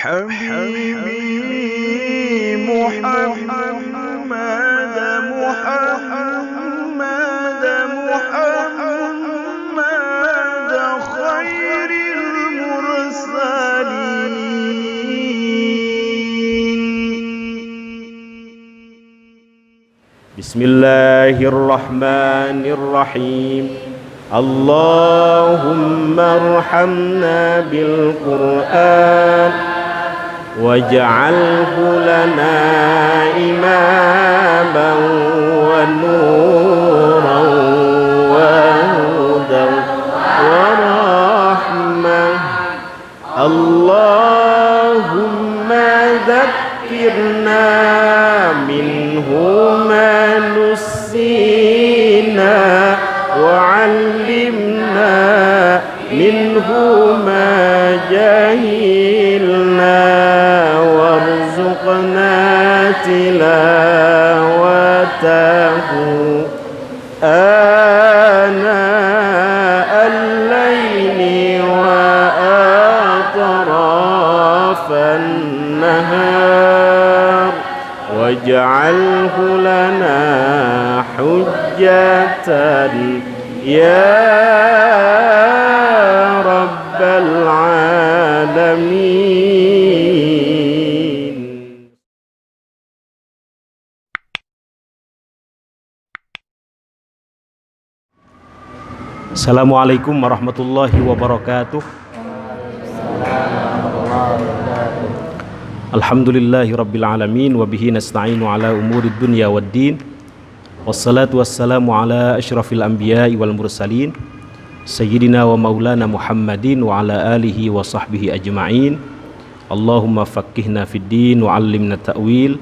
حبيبي محمد محمد محمد خير المرسلين. بسم الله الرحمن الرحيم. اللهم ارحمنا بالقرآن واجعله لنا إماما ونورا وهدى ورحمة. اللهم ذكرنا منه ما نسينا وعلمنا منه ما جهلنا وارزقنا تلاوته آناء الليل وأطراف النهار واجعله لنا حجة يا رب العالمين. Assalamualaikum warahmatullahi wabarakatuh. Alhamdulillahi rabbil alamin wa bihi nasta'inu ala umurid dunya waddin. Wassalatu wassalamu ala asyrafil anbiya'i wal mursalin sayyidina wa maulana Muhammadin wa ala alihi wa sahbihi ajma'in. Allahumma faqqihna fid din wa 'allimna ta'wil.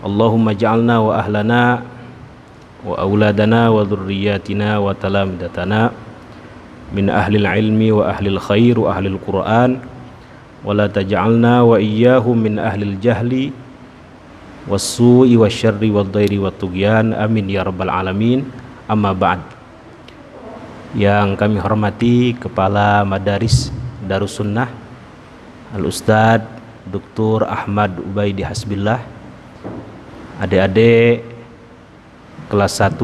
Allahumma ja'alna wa ahlana wa auladana wa dhurriyyatina wa talamidatana min ahlil ilmi wa ahlil khair wa ahlil Qur'an wa la taj'alna wa iyyahum min ahlil jahli wassu'i wasyarri wadzairi wattugyan amin ya rabbal alamin. Amma ba'd. Yang kami hormati Kepala Madaris Darussunnah Al-Ustadz Dr. Ahmad Ubaidi Hasbillah, adik-adik kelas 1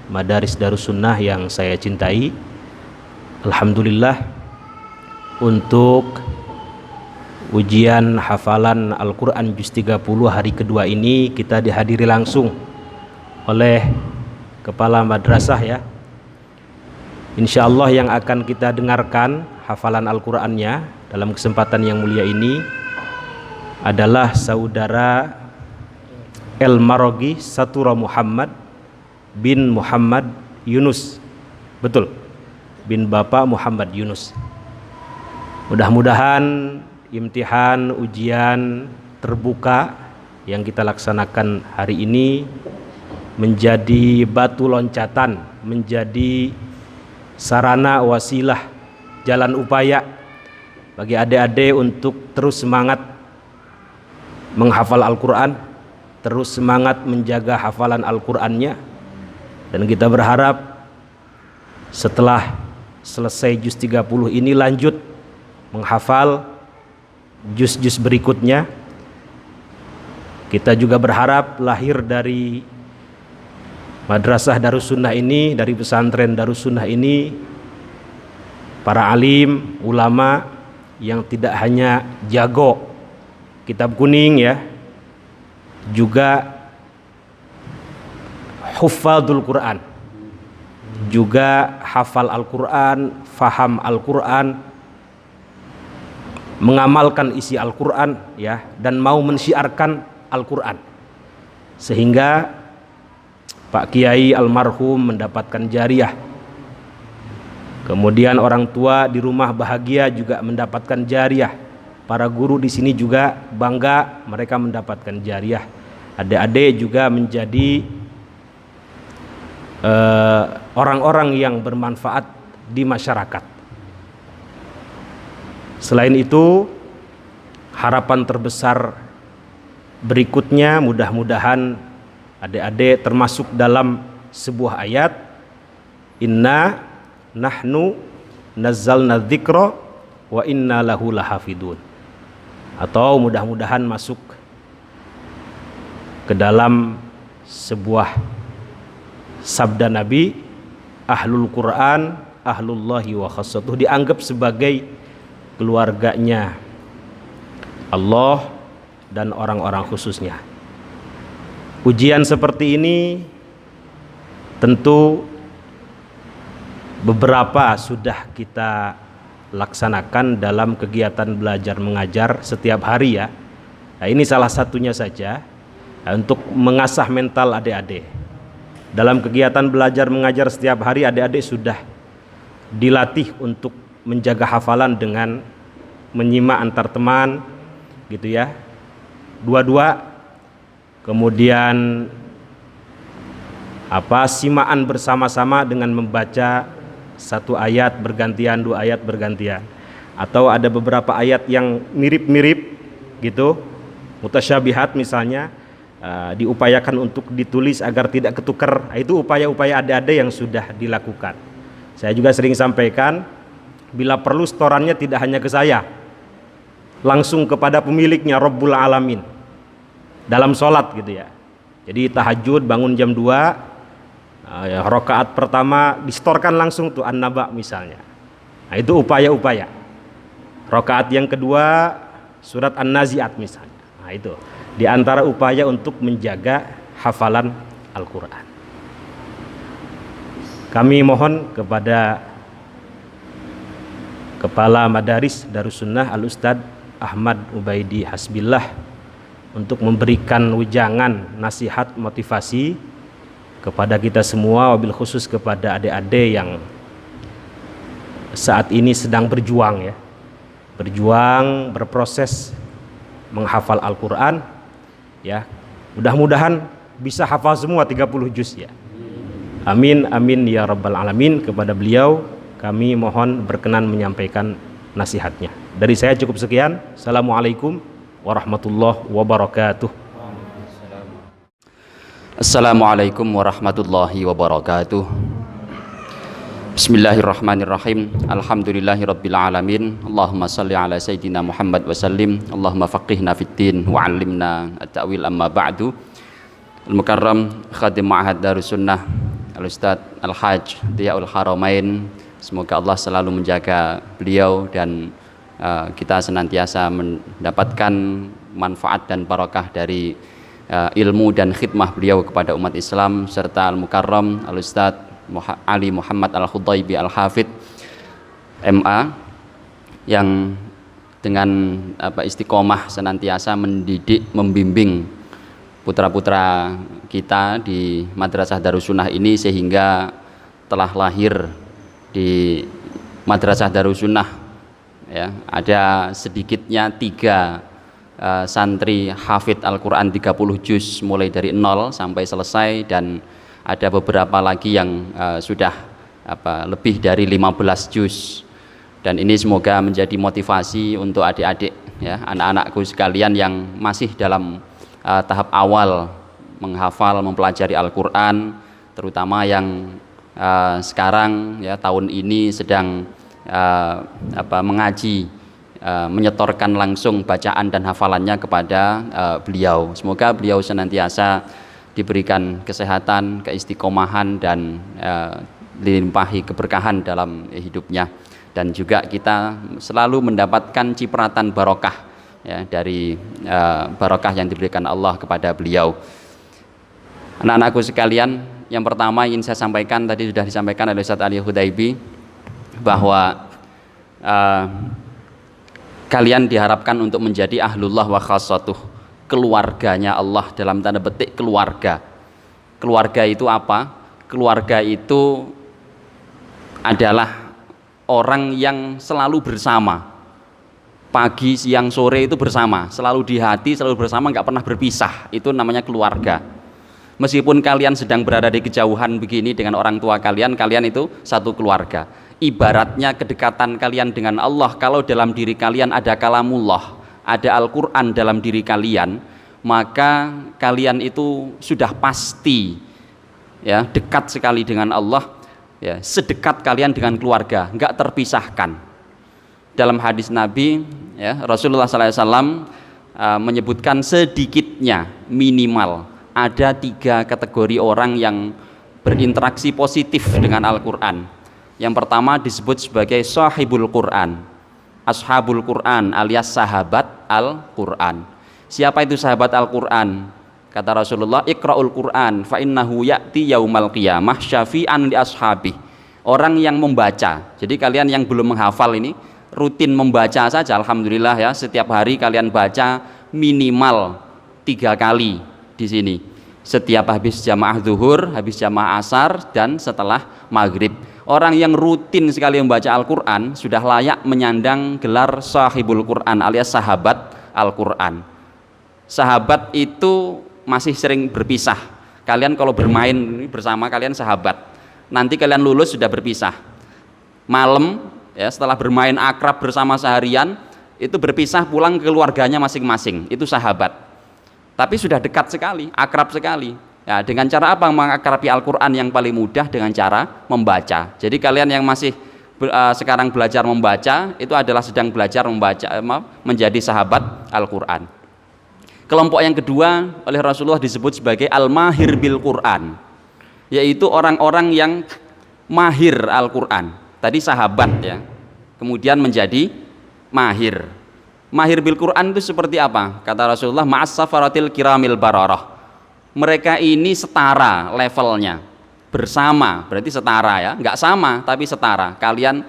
Madaris Darussunnah yang saya cintai, alhamdulillah untuk ujian hafalan Al-Quran Juz 30 hari kedua ini kita dihadiri langsung oleh Kepala Madrasah ya. Insya Allah yang akan kita dengarkan hafalan Al-Qurannya dalam kesempatan yang mulia ini adalah saudara El Marogi Satura Muhammad bin Muhammad Yunus. Betul, bin Bapak Muhammad Yunus. Mudah-mudahan imtihan ujian terbuka yang kita laksanakan hari ini menjadi batu loncatan, menjadi sarana wasilah jalan upaya bagi adik-adik untuk terus semangat menghafal Al-Quran, terus semangat menjaga hafalan Al-Qurannya. Dan kita berharap setelah selesai juz 30 ini lanjut menghafal juz-juz berikutnya. Kita juga berharap lahir dari Madrasah Darussunnah ini, dari pesantren Darussunnah ini, para alim, ulama yang tidak hanya jago kitab kuning ya, juga huffadul Quran, juga hafal Al-Quran, faham Al-Quran, mengamalkan isi Al-Quran ya, dan mau mensyiarkan Al-Quran, sehingga Pak Kiai almarhum mendapatkan jariah. Kemudian orang tua di rumah bahagia juga mendapatkan jariah. Para guru di sini juga bangga mereka mendapatkan jariah. Adik-adik juga menjadi orang-orang yang bermanfaat di masyarakat. Selain itu, harapan terbesar berikutnya mudah-mudahan adik-adik termasuk dalam sebuah ayat, inna nahnu nazzalna dzikra wa inna lahu lahafidun. atau mudah-mudahan masuk ke dalam sebuah sabda Nabi, ahlul Quran ahlullahi wa khassatuh, dianggap sebagai keluarganya Allah dan orang-orang khususnya. Ujian seperti ini tentu beberapa sudah kita laksanakan dalam kegiatan belajar mengajar setiap hari ya. Nah, ini salah satunya saja untuk mengasah mental adik-adik. Dalam kegiatan belajar mengajar setiap hari, adik-adik sudah dilatih untuk menjaga hafalan dengan menyimak antar teman gitu ya, dua-dua, kemudian simaan bersama-sama dengan membaca satu ayat bergantian, dua ayat bergantian, atau ada beberapa ayat yang mirip-mirip gitu, mutasyabihat misalnya, diupayakan untuk ditulis agar tidak ketukar. Itu upaya-upaya adik-adik yang sudah dilakukan. Saya juga sering sampaikan, bila perlu setorannya tidak hanya ke saya, langsung kepada pemiliknya, Rabbul Alamin, dalam sholat gitu ya. Jadi tahajud bangun jam 2, rakaat pertama distorkan langsung tuh An-Naba misalnya. Nah, itu upaya-upaya. Rakaat yang kedua surat An-Nazi'at misalnya. Nah, itu di antara upaya untuk menjaga hafalan Al-Quran. Kami mohon kepada Kepala Madaris Darussunnah Al-Ustadz Ahmad Ubaidi Hasbillah untuk memberikan wejangan nasihat motivasi kepada kita semua, wabil khusus kepada adik-adik yang saat ini sedang berjuang ya, berjuang, berproses menghafal Al-Quran ya. Mudah-mudahan bisa hafal semua 30 juz ya. Amin amin ya rabbal alamin. Kepada beliau kami mohon berkenan menyampaikan nasihatnya. Dari saya cukup sekian. Assalamualaikum warahmatullahi wabarakatuh. Assalamualaikum warahmatullahi wabarakatuh. Bismillahirrahmanirrahim. Alhamdulillahirabbil alamin. Allahumma shalli ala sayyidina Muhammad wa sallim. Allahumma faqihna fid-din wa 'allimna at-ta'wil amma ba'du. Al-Mukarram Khadim Ma'had Darussunnah Al-Ustadz Al-Hajj Dhiyaul Haramain, semoga Allah selalu menjaga beliau dan kita senantiasa mendapatkan manfaat dan barakah dari ilmu dan khidmah beliau kepada umat Islam, serta Al-Mukarram Al-Ustadz Ali Muhammad Al-Khudaibi Al-Hafidh MA yang dengan istiqomah senantiasa mendidik, membimbing putra-putra kita di Madrasah Darussunnah ini, sehingga telah lahir di Madrasah Darussunnah ya, ada sedikitnya 3 santri hafid Al-Quran 30 juz mulai dari 0 sampai selesai, dan ada beberapa lagi yang sudah lebih dari 15 juz. Dan ini semoga menjadi motivasi untuk adik-adik ya, anak-anakku sekalian yang masih dalam tahap awal menghafal, mempelajari Al-Quran, terutama yang sekarang ya, tahun ini sedang mengaji, menyetorkan langsung bacaan dan hafalannya kepada beliau. Semoga beliau senantiasa diberikan kesehatan, keistiqomahan, dan dilimpahi keberkahan dalam hidupnya, dan juga kita selalu mendapatkan cipratan barokah ya, dari barokah yang diberikan Allah kepada beliau. Anak-anakku sekalian, yang pertama ingin saya sampaikan, tadi sudah disampaikan oleh Ustadz Ali Hudaibi, bahwa kalian diharapkan untuk menjadi ahlullah wa khassatuh, keluarganya Allah, dalam tanda petik keluarga. Keluarga itu apa? Keluarga itu adalah orang yang selalu bersama, pagi, siang, sore itu bersama, selalu di hati, selalu bersama, nggak pernah berpisah. Itu namanya keluarga. Meskipun kalian sedang berada di kejauhan begini dengan orang tua kalian, kalian itu satu keluarga. Ibaratnya kedekatan kalian dengan Allah, kalau dalam diri kalian ada kalamullah, ada Al-Quran dalam diri kalian, maka kalian itu sudah pasti ya, dekat sekali dengan Allah ya, sedekat kalian dengan keluarga, nggak terpisahkan. dalam hadis Nabi ya, Rasulullah SAW menyebutkan sedikitnya minimal ada 3 kategori orang yang berinteraksi positif dengan Al-Quran. Yang pertama disebut sebagai sahibul Quran, ashabul Quran alias sahabat Al-Quran. Siapa itu sahabat Al-Quran? Kata Rasulullah, iqra'ul Quran fa innahu ya'ti yaumal qiyamah syafi'an li ashabi. Orang yang membaca. Jadi kalian yang belum menghafal ini rutin membaca saja, alhamdulillah ya, setiap hari kalian baca minimal 3 kali di sini. Setiap habis jamaah zuhur, habis jamaah asar, dan setelah maghrib. Orang yang rutin sekali membaca Al-Quran sudah layak menyandang gelar sahibul Quran alias sahabat Al-Quran. Sahabat itu masih sering berpisah. Kalian kalau bermain bersama kalian sahabat, nanti kalian lulus sudah berpisah. Malam ya, setelah bermain akrab bersama seharian, itu berpisah pulang ke keluarganya masing-masing. Itu sahabat. Tapi sudah dekat sekali, akrab sekali. Ya, dengan cara apa mengakrabi Al-Quran yang paling mudah? Dengan cara membaca. Jadi kalian yang masih sekarang belajar membaca, itu adalah sedang belajar membaca, menjadi sahabat Al-Quran. Kelompok yang kedua oleh Rasulullah disebut sebagai al-mahir bil Quran, yaitu orang-orang yang mahir Al-Quran. Tadi sahabat ya, kemudian menjadi mahir. Mahir bil Quran itu seperti apa? Kata Rasulullah, ma'as safaratil kiramil bararah. Mereka ini setara levelnya, bersama, berarti setara ya, nggak sama tapi setara. Kalian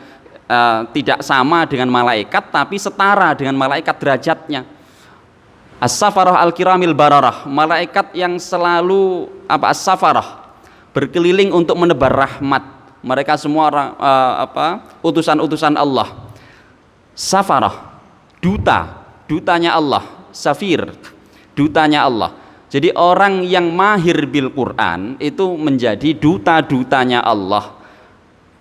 tidak sama dengan malaikat tapi setara dengan malaikat derajatnya. As-safarah al-kiramil bararah, malaikat yang selalu as-safarah, berkeliling untuk menebar rahmat. Mereka semua orang utusan-utusan Allah. Safarah, dutanya Allah. Safir, dutanya Allah. Jadi orang yang mahir bil Quran itu menjadi duta-dutanya Allah.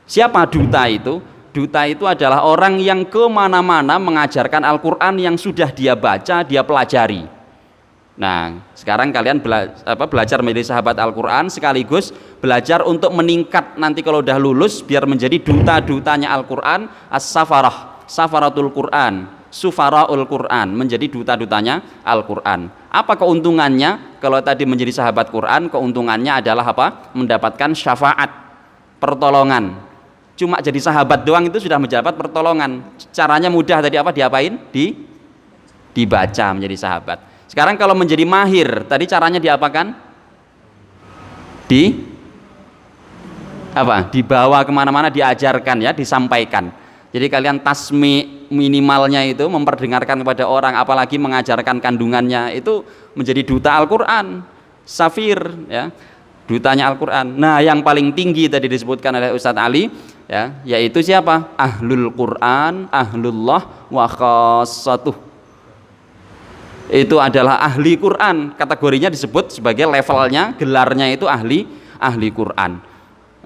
Siapa duta itu? Duta itu adalah orang yang kemana-mana mengajarkan Al-Quran yang sudah dia baca, dia pelajari. Nah, sekarang kalian belajar menjadi sahabat Al-Quran, sekaligus belajar untuk meningkat nanti kalau udah lulus, biar menjadi duta-dutanya Al-Quran, as-safarah, safaratul Quran, sufaraul Quran, menjadi duta-dutanya Al-Quran. Apa keuntungannya? Kalau tadi menjadi sahabat Quran, keuntungannya adalah apa? Mendapatkan syafaat, pertolongan. Cuma jadi sahabat doang itu sudah mendapat pertolongan. Caranya mudah, tadi apa? Diapain? Dibaca menjadi sahabat. Sekarang kalau menjadi mahir, tadi caranya diapakan? Dibawa kemana-mana, diajarkan ya, disampaikan. Jadi kalian tasmi minimalnya itu memperdengarkan kepada orang, apalagi mengajarkan kandungannya, itu menjadi duta Al-Quran, safir ya, dutanya Al-Quran. Nah, yang paling tinggi tadi disebutkan oleh Ustadz Ali ya, yaitu siapa? Ahlul Quran, ahlullah wa khassatuh. Itu adalah ahli Quran, kategorinya disebut sebagai levelnya, gelarnya itu ahli Quran.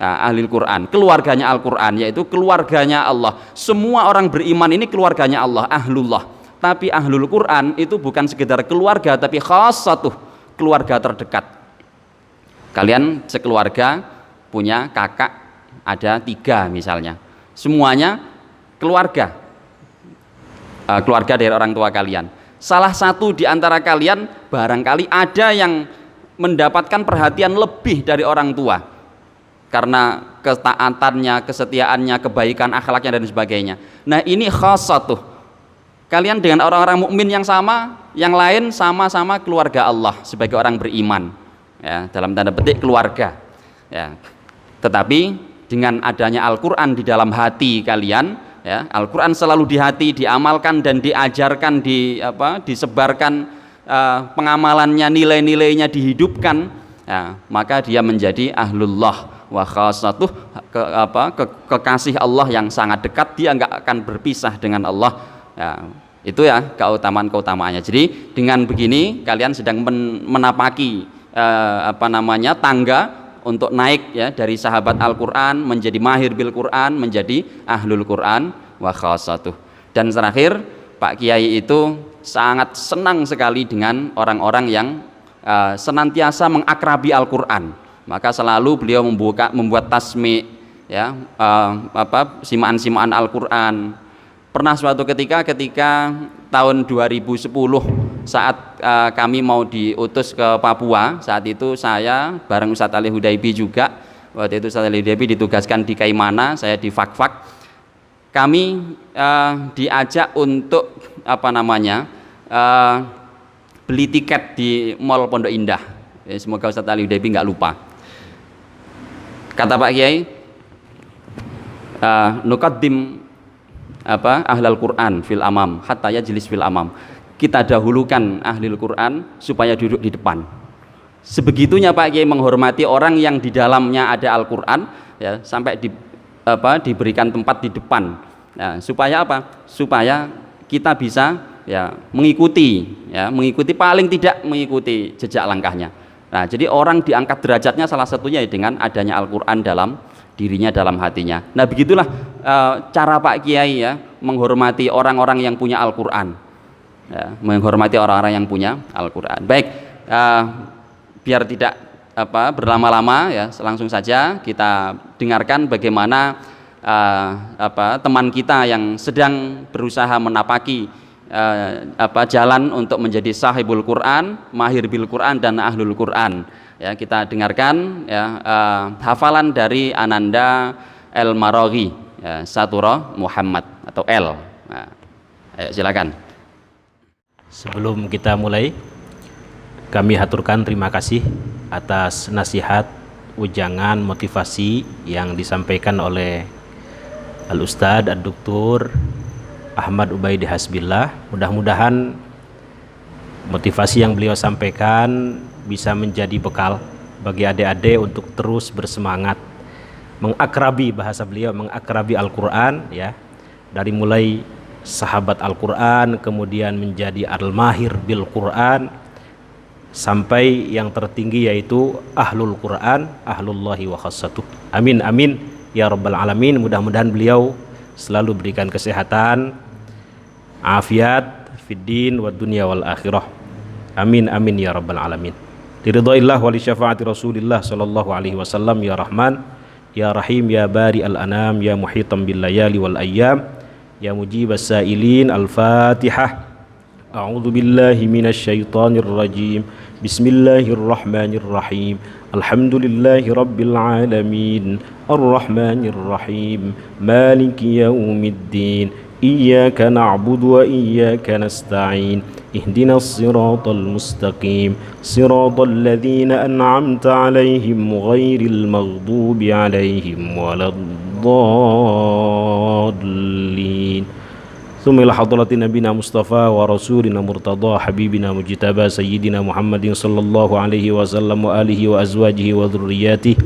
Nah, ahli Quran, keluarganya Al-Quran, yaitu keluarganya Allah. Semua orang beriman ini keluarganya Allah, ahlullah. Tapi ahlul Quran itu bukan sekedar keluarga, tapi khassatuh, keluarga terdekat. Kalian sekeluarga punya kakak ada 3 misalnya, semuanya keluarga, keluarga dari orang tua kalian. Salah satu di antara kalian barangkali ada yang mendapatkan perhatian lebih dari orang tua karena ketaatannya, kesetiaannya, kebaikan akhlaknya dan sebagainya. Nah, ini khassatuh. Kalian dengan orang-orang mukmin yang sama, yang lain sama-sama keluarga Allah sebagai orang beriman. Ya, dalam tanda petik keluarga. Ya. Tetapi dengan adanya Al-Quran di dalam hati kalian, ya, Al-Quran selalu di hati, diamalkan dan diajarkan, disebarkan pengamalannya, nilai-nilainya dihidupkan, ya, maka dia menjadi ahlullah wa khassatuh, kekasih Allah yang sangat dekat, dia nggak akan berpisah dengan Allah. Ya, itu ya keutamaannya. Jadi dengan begini kalian sedang menapaki tangga untuk naik ya dari sahabat Al-Quran menjadi mahir bil Quran, menjadi ahlul Quran wa khassatuh. Dan terakhir, Pak Kiai itu sangat senang sekali dengan orang-orang yang senantiasa mengakrabi Al-Quran. Maka selalu beliau membuat tasmi ya, simaan-simaan Al-Quran, Pernah suatu ketika tahun 2010 saat kami mau diutus ke Papua, saat itu saya bareng Ustadz Ali Hudaybi juga. Waktu itu Ustadz Ali Hudaybi ditugaskan di Kaimana, saya di Fakfak. Kami diajak untuk beli tiket di Mall Pondok Indah. Ya, semoga Ustadz Ali Hudaybi nggak lupa. Kata Pak Kiai, nuqaddim ahlal Quran fil amam hatta yajlis fil amam. Kita dahulukan ahlul Quran supaya duduk di depan. Sebegitunya Pak Kiai menghormati orang yang di dalamnya ada Al-Quran, ya, sampai diberikan tempat di depan. Nah, supaya apa? Supaya kita bisa mengikuti paling tidak mengikuti jejak langkahnya. Nah, jadi orang diangkat derajatnya salah satunya dengan adanya Al-Quran dalam dirinya, dalam hatinya. Nah, begitulah cara Pak Kiai menghormati orang-orang yang punya Al-Quran, menghormati orang-orang yang punya Al-Quran. Baik, biar tidak berlama-lama, langsung saja kita dengarkan bagaimana teman kita yang sedang berusaha menapaki jalan untuk menjadi sahibul Quran, mahir bil Quran dan ahlul Quran. Ya, kita dengarkan hafalan dari Ananda El Maraghi, Satura Muhammad atau L. Nah, ayo silakan. Sebelum kita mulai, kami haturkan terima kasih atas nasihat, ujangan, motivasi yang disampaikan oleh Al-Ustadz Ad-Doktor Ahmad Ubaidi Hasbillah. Mudah-mudahan motivasi yang beliau sampaikan bisa menjadi bekal bagi adik-adik untuk terus bersemangat mengakrabi, bahasa beliau mengakrabi Al-Quran, ya, dari mulai sahabat Al-Quran kemudian menjadi al-mahir bil Quran sampai yang tertinggi yaitu ahlul Quran, ahlullahi wa khassatuh. Amin amin ya rabbal alamin. Mudah-mudahan beliau selalu berikan kesehatan, afiat fid din wad dunya wal akhirah. Amin amin ya rabbal alamin. Diridhaillah wa li syafaati Rasulillah sallallahu alaihi wasallam. Ya Rahman ya Rahim ya Bari al-anam ya muhitam bil layali wal ayyam ya mujibas sailin. Al-Fatihah. A'udzu billahi minasy syaithanir rajim. Bismillahirrahmanirrahim. Alhamdulillahi rabbil alamin. Arrahmanir rahim. Maliki yaumiddin. Iyyaka na'budu wa iyyaka nasta'in. Ihdinas siratal mustaqim. Siratal ladzina an'amta 'alaihim ghairil maghdubi 'alaihim waladdallin. Tsumma ila hadratin nabiyina Mustafa wa rasulina murtada habibina mujtaba sayyidina Muhammadin sallallahu alaihi wasallam wa alihi wa azwajihi wa dhurriyyatihi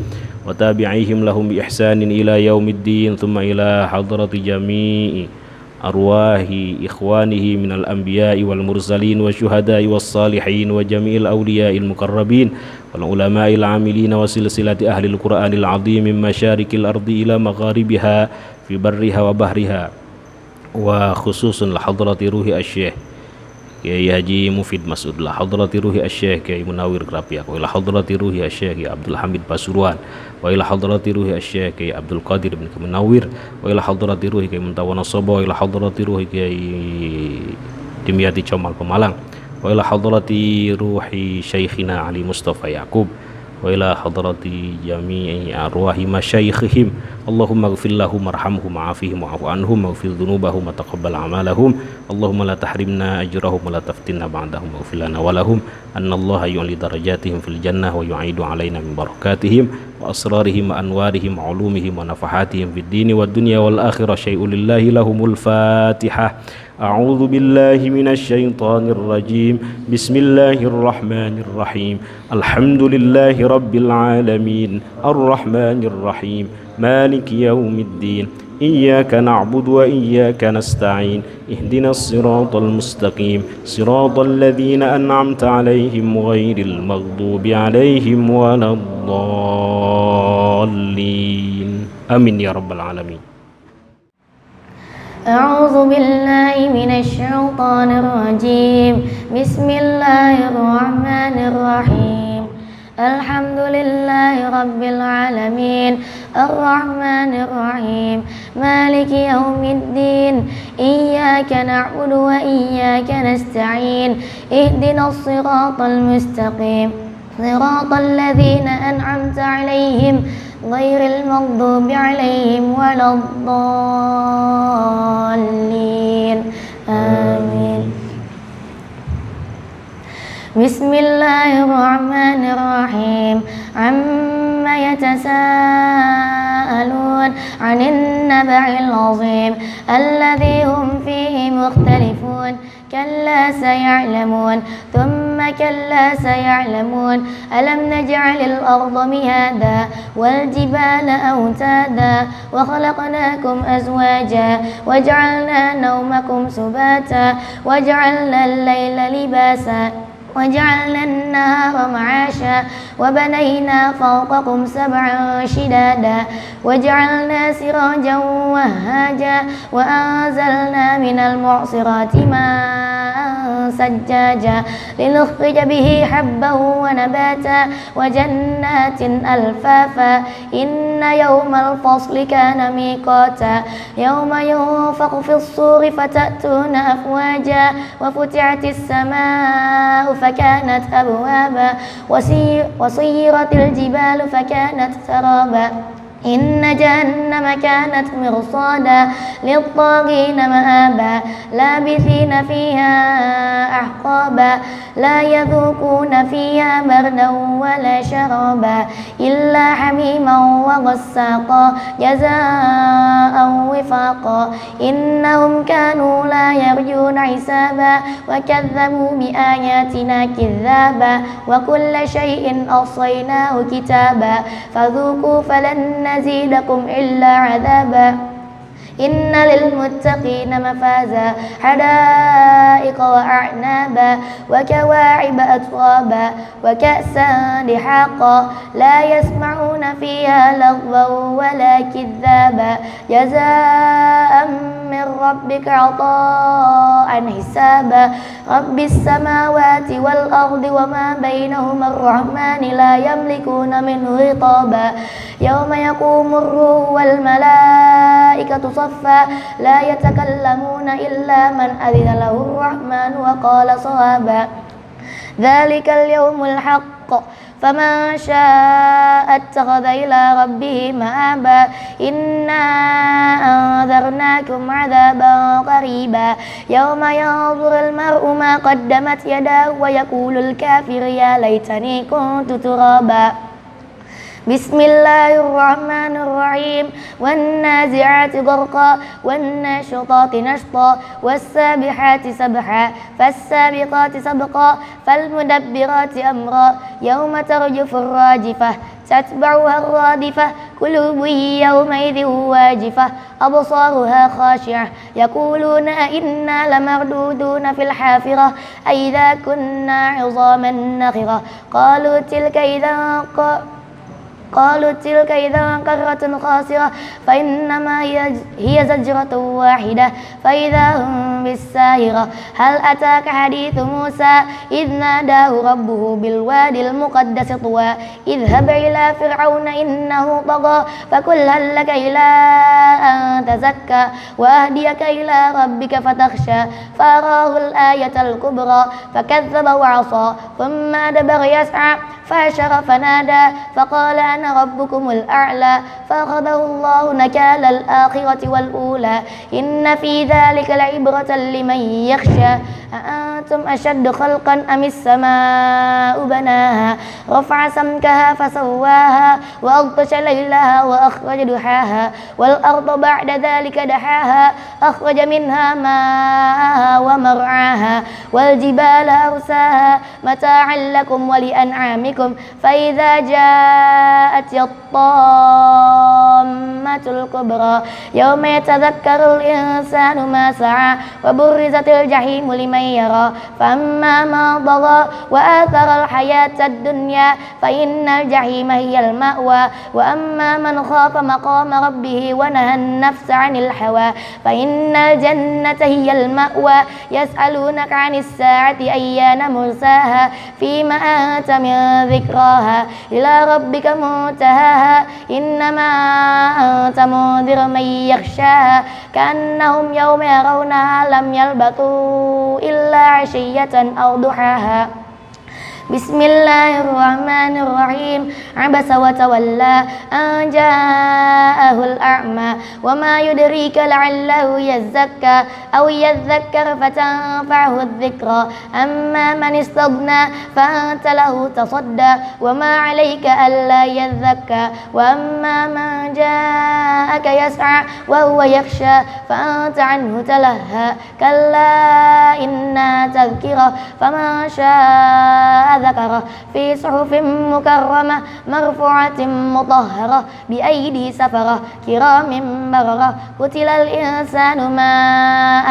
wa tabi'ihim lahum bi ihsanin ila yaumiddin. Tsumma ila hadrati jami'i arwahi ikhwanihi minal anbiya'i wal mursalin wa syuhada'i was salihin wa jami'il awliya'il muqarrabin wal ulama'il amilin wa silsilati ahlil qur'anil azim min masyarikil ardi ila magharibiha fi barriha wa bahriha wa khususun la hadrati ruhi asy-syekh Kiai Haji Mufid Mas'ud, la hadrati ruhi asy-syekh Kiai Munawir Krapiak, wa la hadrati ruhi asy-syekh Kiai Abdul Hamid Pasuruan, wa ila hadrati ruhi asy-syekh Kiai Abdul Qadir bin Munawir, wa ila hadrati ruhi Kiai Muntawana Sobo, wa ila hadrati ruhi Kiai Dimyati Comal Pemalang, wa ila hadrati ruhi Syekhina Ali Mustafa Yaqub, wa ila hadrati jami'i arwahi masyayikhihim. Allahumma ighfir lahum warhamhum wa'afihim wa'fu anhum waghfir dhunubahum wa taqabbal a'malahum. Allahumma la tahrimna ajrahum wa la taftinna ba'dahum waghfir lana wa lahum. Annallaha yu'li darajatihim fil jannah wa yu'idu alaina min barakatihim wa asrarihim wa anwarihim wa ulumihim wa nafahatihim fid dini wad dunya wal akhirah. Syai'un lillahi lahumul Fatihah. A'udzu billahi minasy syaithanir rajim. Bismillahirrahmanir rahim. Alhamdulillahi rabbil alamin. Arrahmanir rahim. Maliki yaumiddin. Iyyaka na'budu wa iyyaka nasta'in. Ihdinas siratal mustaqim. Siratal ladzina an'amta 'alaihim ghairil maghdubi 'alaihim waladdallin. Amin ya rabbal alamin. أعوذ بالله من الشيطان الرجيم. بسم الله الرحمن الرحيم. الحمد لله رب العالمين الرحمن الرحيم مالك يوم الدين إياك نعبد وإياك نستعين اهدنا الصراط المستقيم صراط الذين أنعمت عليهم غير المغضوب عليهم ولا الضالين آمين. بسم الله الرحمن الرحيم عما يتساءلون عن النبأ العظيم الذي هم فيه مختلفون كلا سيعلمون ثم كلا سيعلمون ألم نجعل الأرض مهادا والجبال أوتادا وخلقناكم أزواجا وجعلنا نومكم سباتا وجعلنا الليل لباسا وجعلنا النهار معاشا وبنينا فوقكم سبعا شدادا وجعلنا سراجا وهاجا وأنزلنا من المعصرات ماء سجاجا لنخرج به حبا ونباتا وجنات ألفافا إن يوم الفصل كان ميقاتا يوم ينفخ في الصور فتأتون أفواجا وفتحت السماء فكانت أبوابا وسيرت الجبال فكانت سرابا إن جهنم كانت مرصادا للطاغين مآبا لابثين فيها أحقابا لا يذوقون فيها بردا ولا شرابا إلا حميما وغساقا جزاء وفاقا إنهم كانوا لا يرجون حسابا وكذبوا بآياتنا كذابا وكل شيء أحصيناه كتابا فذوقوا فلن نزيدكم إلا عذابا إن للمتقين مفازا حدائق وأعنابا وكواعب أترابا وكأسا دحاقا لا يسمعون فيها لغوا ولا كذابا جزاء من ربك عطاء حسابا رب السماوات والأرض وما بينهما الرحمن لا يملكون منه خطابا يوم يقوم الروح والملائكة صفا لا يتكلمون إلا من أذن له الرحمن وقال صوابا ذلك اليوم الحق فمن شاء اتخذ إلى ربه مآبا إنا أنذرناكم عذابا قريبا يوم ينظر المرء ما قدمت يداه ويقول الكافر يا ليتني كنت ترابا بسم الله الرحمن الرحيم والنازعات غرقا والناشطات نشطا والسابحات سبحا فالسابقات سبقا فالمدبرات أمرا يوم ترجف الراجفة تتبعها الرادفة قلوب يومئذ واجفة أبصارها خاشعة يقولون أئنا لمردودون في الحافرة أئذا كنا عظاما نخرة قالوا تلك إذا كرة خاسرة فإنما هي زجرة واحدة فإذا هم بالساهرة هل أتاك حديث موسى إذ ناداه ربه بالوادي المقدس طوى اذهب إلى فرعون إنه طغى فقل هل لك إلى أن تزكى وأهديك إلى ربك فتخشى فأراه الآية الكبرى فكذب وعصى ثم أدبر يسعى فحشر فنادى فقال أنا ربكم الأعلى فأخذه الله نكال الآخرة والأولى إن في ذلك لعبرة لمن يخشى أأنتم أشد خلقا أم السماء بناها رفع سمكها فسواها وأغطش ليلها وأخرج دحاها والأرض بعد ذلك دحاها أخرج منها ماءها ومرعاها والجبال أرساها متاعا لكم ولأنعامكم فإذا جاءت الطامة الكبرى يوم يتذكر الإنسان ما سعى وبرزت الجحيم لمن يرى فأما من طغى وآثر الحياة الدنيا فإن الجحيم هي المأوى وأما من خاف مقام ربه ونهى النفس عن الهوى فإن الجنة هي المأوى يسألونك عن الساعة أيان مرساها فيما أنت من ذكراها إلى ربك منتهاها إنما أنت منذر من يخشاها كأنهم يوم يرونها لم يلبثوا إلا عشية أو ضحاها بسم الله الرحمن الرحيم عبس وتولى أن جاءه الأعمى وما يدريك لعله يزكى أو يذكر فتنفعه الذكرى أما من استغنى فأنت له تصدى وما عليك ألا يزكى وأما من جاءك يسعى وهو يخشى فأنت عنه تلهى كلا إنها تذكرة فمن شاء ذكره في صحف مكرمة مرفوعة مطهرة بأيدي سفرة كرام بررة قتل الإنسان ما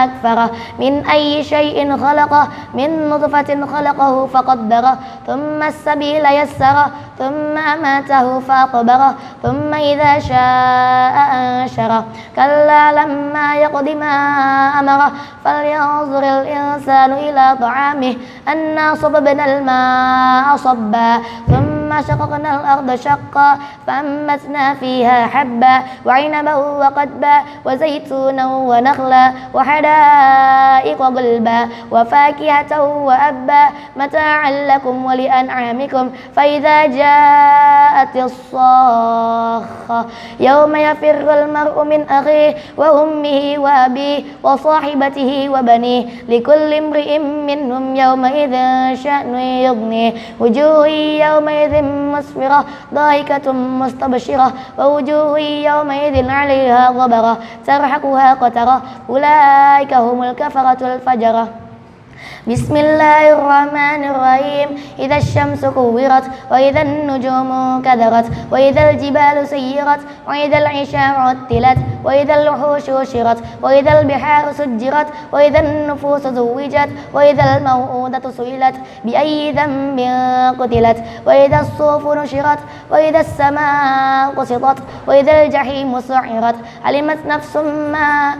أكفره من أي شيء خلقه من نطفة خلقه فقدره ثم السبيل يسره ثم أماته فأقبره ثم إذا شاء أنشره كلا لما يقض ما أمره فلينظر الإنسان إلى طعامه أنا صببنا الماء صبا ثم شققنا الأرض شقا فأنبتنا فيها حبا وعنبا وقدبا وزيتونا ونخلا وحدائق غلبا وفاكهة وأبا متاعا لكم ولأنعامكم فإذا جاءت الصاخة يوم يفر المرء من أخيه وأمه وأبيه وصاحبته وبنيه لكل امرئ منهم يومئذ شأن يغنيه وجوه يومئذ مسفرة ضاحكة مستبشرة ووجوه يومئذ عليها غبرة ترهقها قترة أولئك هم الكفرة الفجرة بسم الله الرحمن الرحيم إذا الشمس كورت وإذا النجوم كدرت وإذا الجبال سيرت وإذا العشار عطلت وإذا الوحوش حشرت وإذا البحار سجرت وإذا النفوس زوجت وإذا الموءودة سئلت بأي ذنب قتلت وإذا الصحف نشرت وإذا السماء قسطت وإذا الجحيم سعرت علمت نفس ما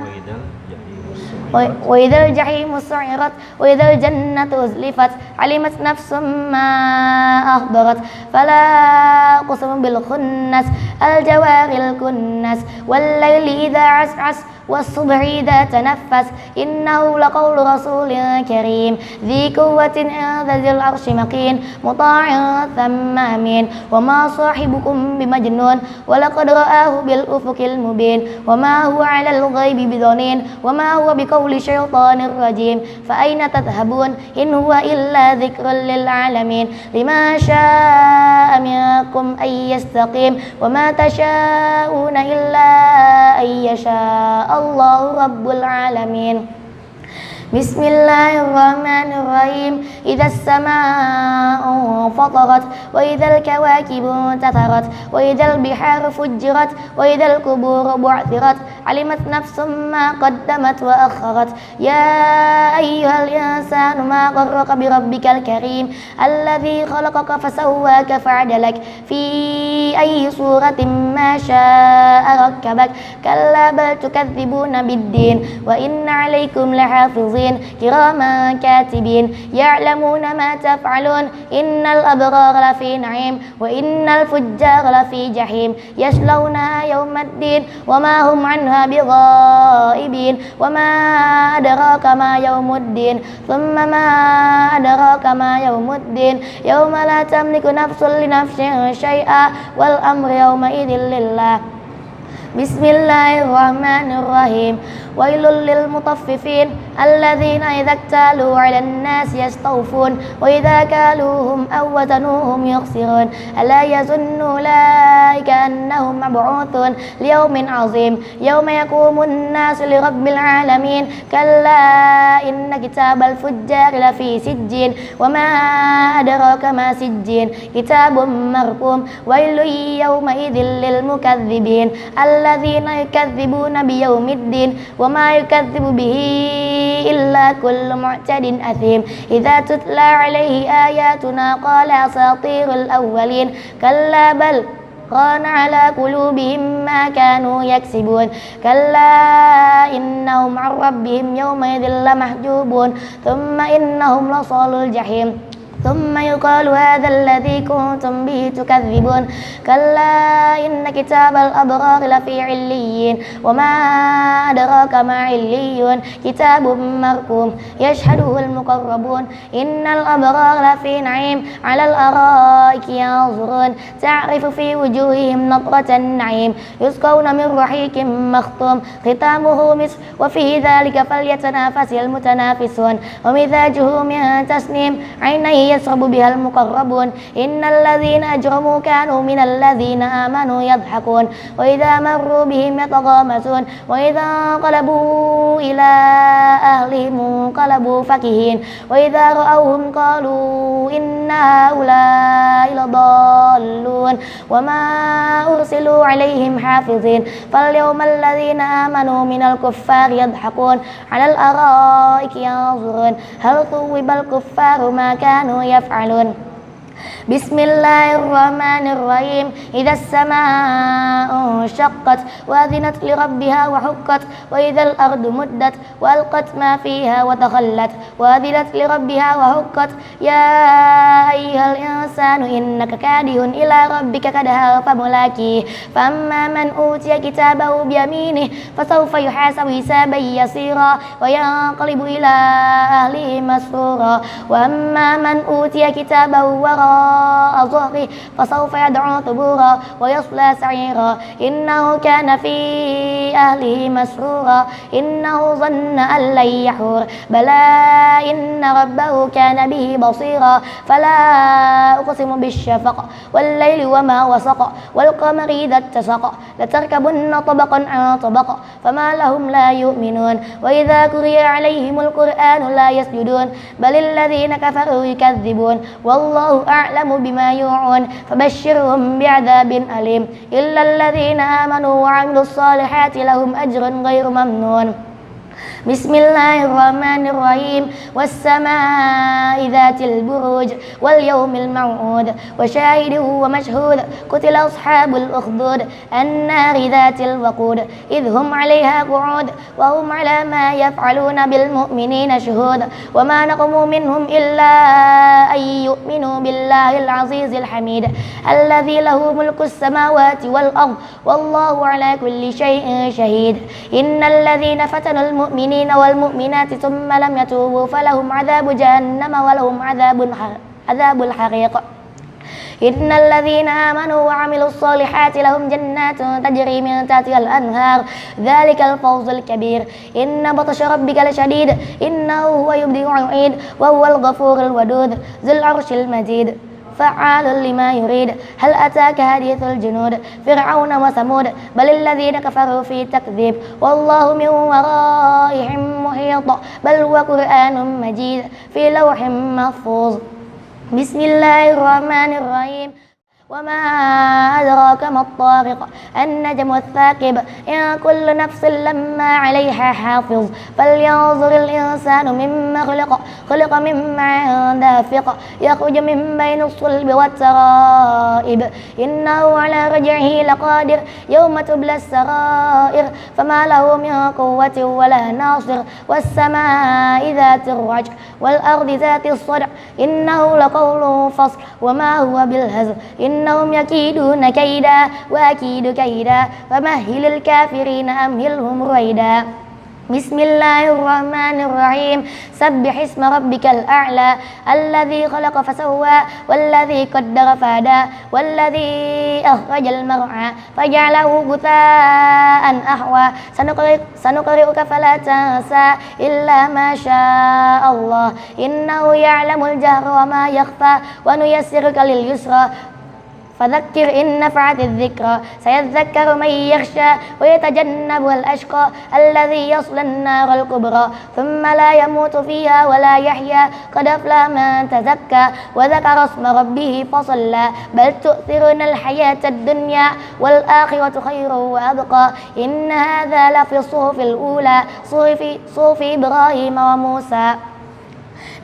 وإذا الجحيم سعرت وإذا الجنة أزلفت علمت نفس ما أحضرت فلا أقسم بالخنس الجوار الكنس والليل إذا عسعس والصبح إذا تنفس إنه لقول رسول كريم ذي قوة عند ذي العرش مكين مطاع ثم أمين وما صاحبكم بمجنون ولقد رآه بالأفق المبين وما هو على الغيب بضنين وما هو بقول شيطان رجيم فأين تذهبون إن هو إلا ذكر للعالمين لمن شاء منكم أن يستقيم وما تشاءون إلا أن يشاء الله رب العالمين بسم الله الرحمن الرحيم إذا السماء انفطرت وإذا الكواكب انتثرت وإذا البحار فجرت وإذا القبور بعثرت علمت نفس ما قدمت وأخرت يا أيها الإنسان ما غرك بربك الكريم الذي خلقك فسواك فعدلك في أي صورة ما شاء ركبك كلا بل تكذبون بالدين وإن عليكم لحافظين كراما كاتبين يعلمون ما تفعلون إن الأبرار لفي نعيم وإن الفجار لفي جحيم يصلونها يوم الدين وما هم عنها بغائبين وما أدراك ما يوم الدين ثم ما أدراك ما يوم الدين يوم لا تملك نفس لنفس شيئا والأمر يومئذ لله بسم الله الرحمن الرحيم ويل للمطففين الذين إذا اكتالوا على الناس يستوفون وإذا كالوهم أو وزنوهم يخسرون ألا يظن أولئك أنهم مبعوثون ليوم عظيم يوم يقوم الناس لرب العالمين كلا إن كتاب الفجار لفي سجين وما أدراك ما سجين كتاب مرقوم ويل يومئذ للمكذبين الذين يكذبون بيوم الدين وما يكذب به إلا كل معتد أثيم إذا تتلى عليه آياتنا قال أساطير الأولين كلا بل ران على قلوبهم ما كانوا يكسبون كلا إنهم عن ربهم يومئذ لمحجوبون ثم إنهم لصالو الجحيم ثم يقال هذا الذي كنتم به تكذبون كلا إن كتاب الأبرار لفي عليين وما أدراك ما عليون كتاب مرقوم يشهده المقربون إن الأبرار لفي نعيم على الأرائك ينظرون تعرف في وجوههم نضرة النعيم يسقون من رحيق مختوم ختامه مسك وفي ذلك فليتنافس المتنافسون ومزاجه من تسنيم عيني يشرب بها المقربون إن الذين أجرموا كانوا من الذين آمنوا يضحكون وإذا مروا بهم يتغامزون وإذا انقلبوا إلى أهلهم انقلبوا فكهين وإذا رأوهم قالوا إن هؤلاء لضالون وما أرسلوا عليهم حافظين فاليوم الذين آمنوا من الكفار يضحكون على الأرائك ينظرون هل ثوب الكفار ما كانوا يفعلون بسم الله الرحمن الرحيم إذا السماء انشقت وأذنت لربها وحقت وإذا الأرض مدت وألقت ما فيها وتخلت وأذنت لربها وحقت يا أيها الإنسان إنك كادح إلى ربك كدحا فملاقيه فأما من أوتي كتابه بيمينه فسوف يحاسب حسابا يسيرا وينقلب إلى أهله مسرورا وأما من أوتي كتابه وراء ظهره فسوف يدعو ثبورا ويصلى سعيرا إنه كان في أهله مسرورا إنه ظن أن لن يحور بلى إن ربه كان به بصيرا فلا أقسم بالشفق والليل وما وسق والقمر إذا اتسق لتركبن طبقا عن طبق فما لهم لا يؤمنون وإذا قرئ عليهم القرآن لا يسجدون بل الذين كفروا يكذبون والله أعلم بما يوعون فبشرهم بعذاب أليم إلا الذين آمنوا وعملوا الصالحات لهم أجر غير ممنون بسم الله الرحمن الرحيم والسماء ذات البروج واليوم الموعود وشاهد ومشهود قتل أصحاب الأخدود النار ذات الوقود إذ هم عليها قعود وهم على ما يفعلون بالمؤمنين شهود وما نقموا منهم إلا أن يؤمنوا بالله العزيز الحميد الذي له ملك السماوات والأرض والله على كل شيء شهيد إن الذين فتنوا المؤمنين والمؤمنات ثم لم يتوبوا فلهم عذاب جهنم ولهم عذاب الحريق إن الذين آمنوا وعملوا الصالحات لهم جنات تجري من تحتها الأنهار ذلك الفوز الكبير إن بطش ربك لشديد إنه هو يبدئ ويعيد وهو الغفور الودود ذو العرش المجيد فعال لما يريد هل أتاك حديث الجنود فرعون وثمود بل الذين كفروا في تكذيب والله من ورائهم محيط بل هو قرآن مجيد في لوح محفوظ بسم الله الرحمن الرحيم وما أدراك ما الطارق النجم الثاقب إن كل نفس لما عليها حافظ فلينظر الإنسان مما خلق من ماء دافق يخرج من بين الصلب والترائب إنه على رجعه لقادر يوم تبلى السرائر فما له من قوة ولا ناصر والسماء ذات الرجع والأرض ذات الصدع إنه لقول فصل وما هو بالهزل إنهم يكيدون كيدا وأكيد كيدا فمهل الكافرين أمهلهم رويدا بسم الله الرحمن الرحيم سبح اسم ربك الأعلى الذي خلق فسوى والذي قدر فهدى والذي أخرج المرعى فجعله غثاء أحوى سنقرئك فلا تنسى إلا ما شاء الله إنه يعلم الجهر وما يخفى ونيسرك لليسرى فذكر إن نفعت الذكرى سيذكر من يخشى ويتجنبها الأشقى الذي يصلى النار الكبرى ثم لا يموت فيها ولا يحيا قد أفلح من تزكى وذكر اسم ربه فصلى بل تؤثرون الحياة الدنيا والآخرة خير وأبقى إن هذا لفي الصحف الأولى صحف إبراهيم وموسى.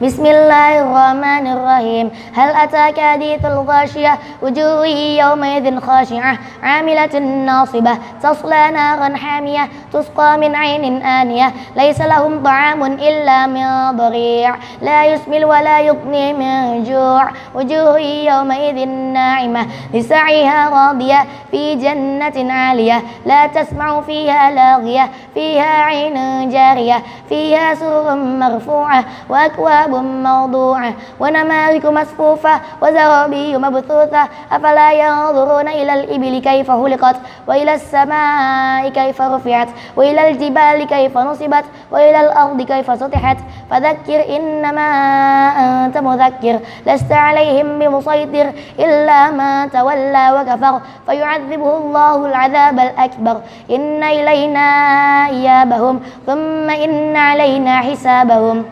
بسم الله الرحمن الرحيم هل أتاك حديث الغاشية وجوه يومئذ خاشعة عاملة ناصبة تصلى نارا حامية تسقى من عين آنية ليس لهم طعام إلا من ضريع لا يسمن ولا يغني من جوع وجوه يومئذ ناعمة لسعيها راضية في جنة عالية لا تسمع فيها لاغية فيها عين جارية فيها سرر مرفوعة وأكواب موضوعة ونمارق مصفوفة وزرابي مبثوثة أفلا ينظرون إلى الإبل كيف خلقت وإلى السماء كيف رفعت وإلى الجبال كيف نصبت وإلى الأرض كيف سطحت فذكر إنما أنت مذكر لست عليهم بمسيطر إلا من تولى وكفر فيعذبه الله العذاب الأكبر إن إلينا إيابهم ثم إن علينا حسابهم.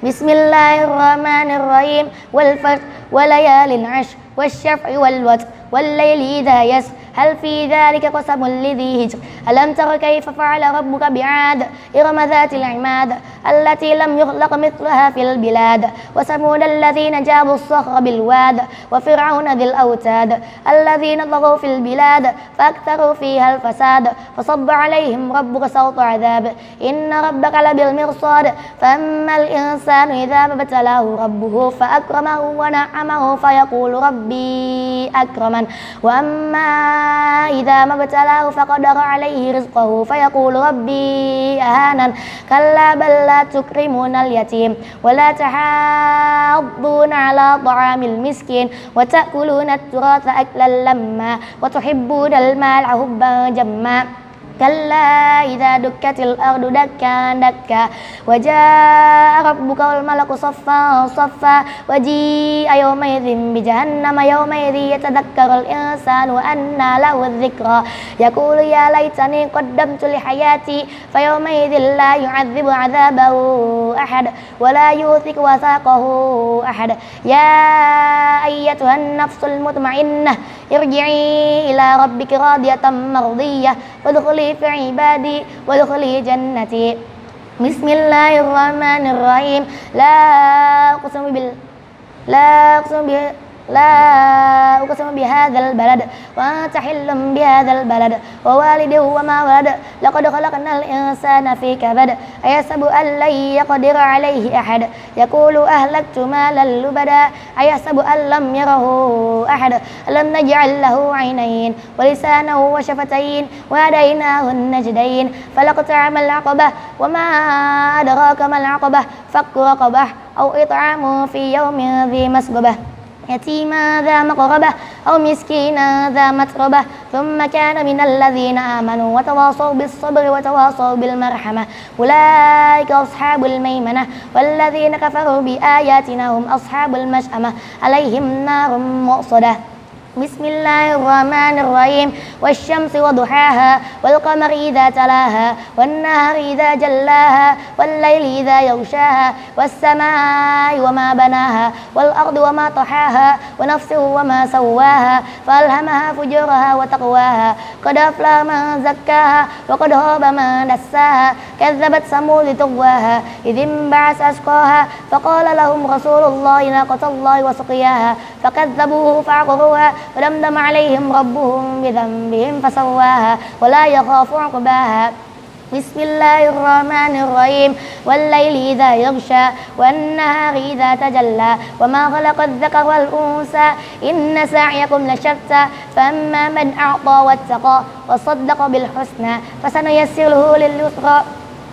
بسم الله الرحمن الرحيم والفجر وليال عشر والشفع والوتر والليل إذا يسر هل في ذلك قسم لذي هجر ألم تر كيف فعل ربك بعاد إرم ذات العماد التي لم يخلق مثلها في البلاد وثمود الذين جابوا الصخر بالواد وفرعون ذي الأوتاد الذين طغوا في البلاد فأكثروا فيها الفساد فصب عليهم ربك سوط عذاب إن ربك لبالمرصاد فأما الإنسان إذا ما ابتلاه ربه فأكرمه ونعمه فيقول ربي أكرمن وأما إذا ما ابتلاه فقدر عليه رزقه فيقول ربي أهانن كلا بل لا تكرمون اليتيم ولا تحاضون على طعام المسكين وتأكلون التراث أكلا لما وتحبون المال حبا جما كلا إذا دكت الأرض دكا دكا وجاء ربك والملك صفا صفا وجيء يومئذ بجهنم يومئذ يتذكر الإنسان وأنى له الذكرى يقول يا ليتني قدمت لحياتي فيومئذ لا يعذب عذابه أحد ولا يوثق وثاقه أحد يا أيتها النفس المطمئنة ارجعي إلى ربك راضية مرضية فادخلي في عبادي وادخلي جنتي. بسم الله الرحمن الرحيم لا أقسم بهذا البلد وأنت حل بهذا البلد ووالد وما ولد لقد خلقنا الإنسان في كبد أيحسب أن لن يقدر عليه أحد يقول أهلكت مالا لبدا أيحسب أن لم يره أحد ألم نجعل له عينين ولسانا وشفتين وهديناه النجدين فلاقتحم العقبة وما أدراك ما العقبة فك رقبة أو إطعام في يوم ذي مسغبة يتيما ذا مقربة أو مسكينا ذا متربة ثم كان من الذين آمنوا وتواصوا بالصبر وتواصوا بالمرحمة أولئك أصحاب الميمنة والذين كفروا بآياتنا هم أصحاب المشأمة عليهم نار مؤصدة. بسم الله الرحمن الرحيم والشمس وضحاها والقمر إذا تلاها والنهر إذا جلاها والليل إذا يغشاها والسماء وما بناها والأرض وما طحاها ونفس وما سواها فألهمها فجورها وتقواها قد أفلح من زكاها وقد خاب من دساها كذبت ثمود طغواها إذ انبعث أشقاها فقال لهم رسول الله ناقة الله وسقياها فكذبوه فعقروها فدمدم عليهم ربهم بذنبهم فسواها ولا يخاف عقباها. بسم الله الرحمن الرحيم والليل إذا يغشى والنهار إذا تجلى وما خلق الذكر والأنثى إن سعيكم لشتى فأما من أعطى واتقى وصدق بالحسنى فسنيسره لليسرى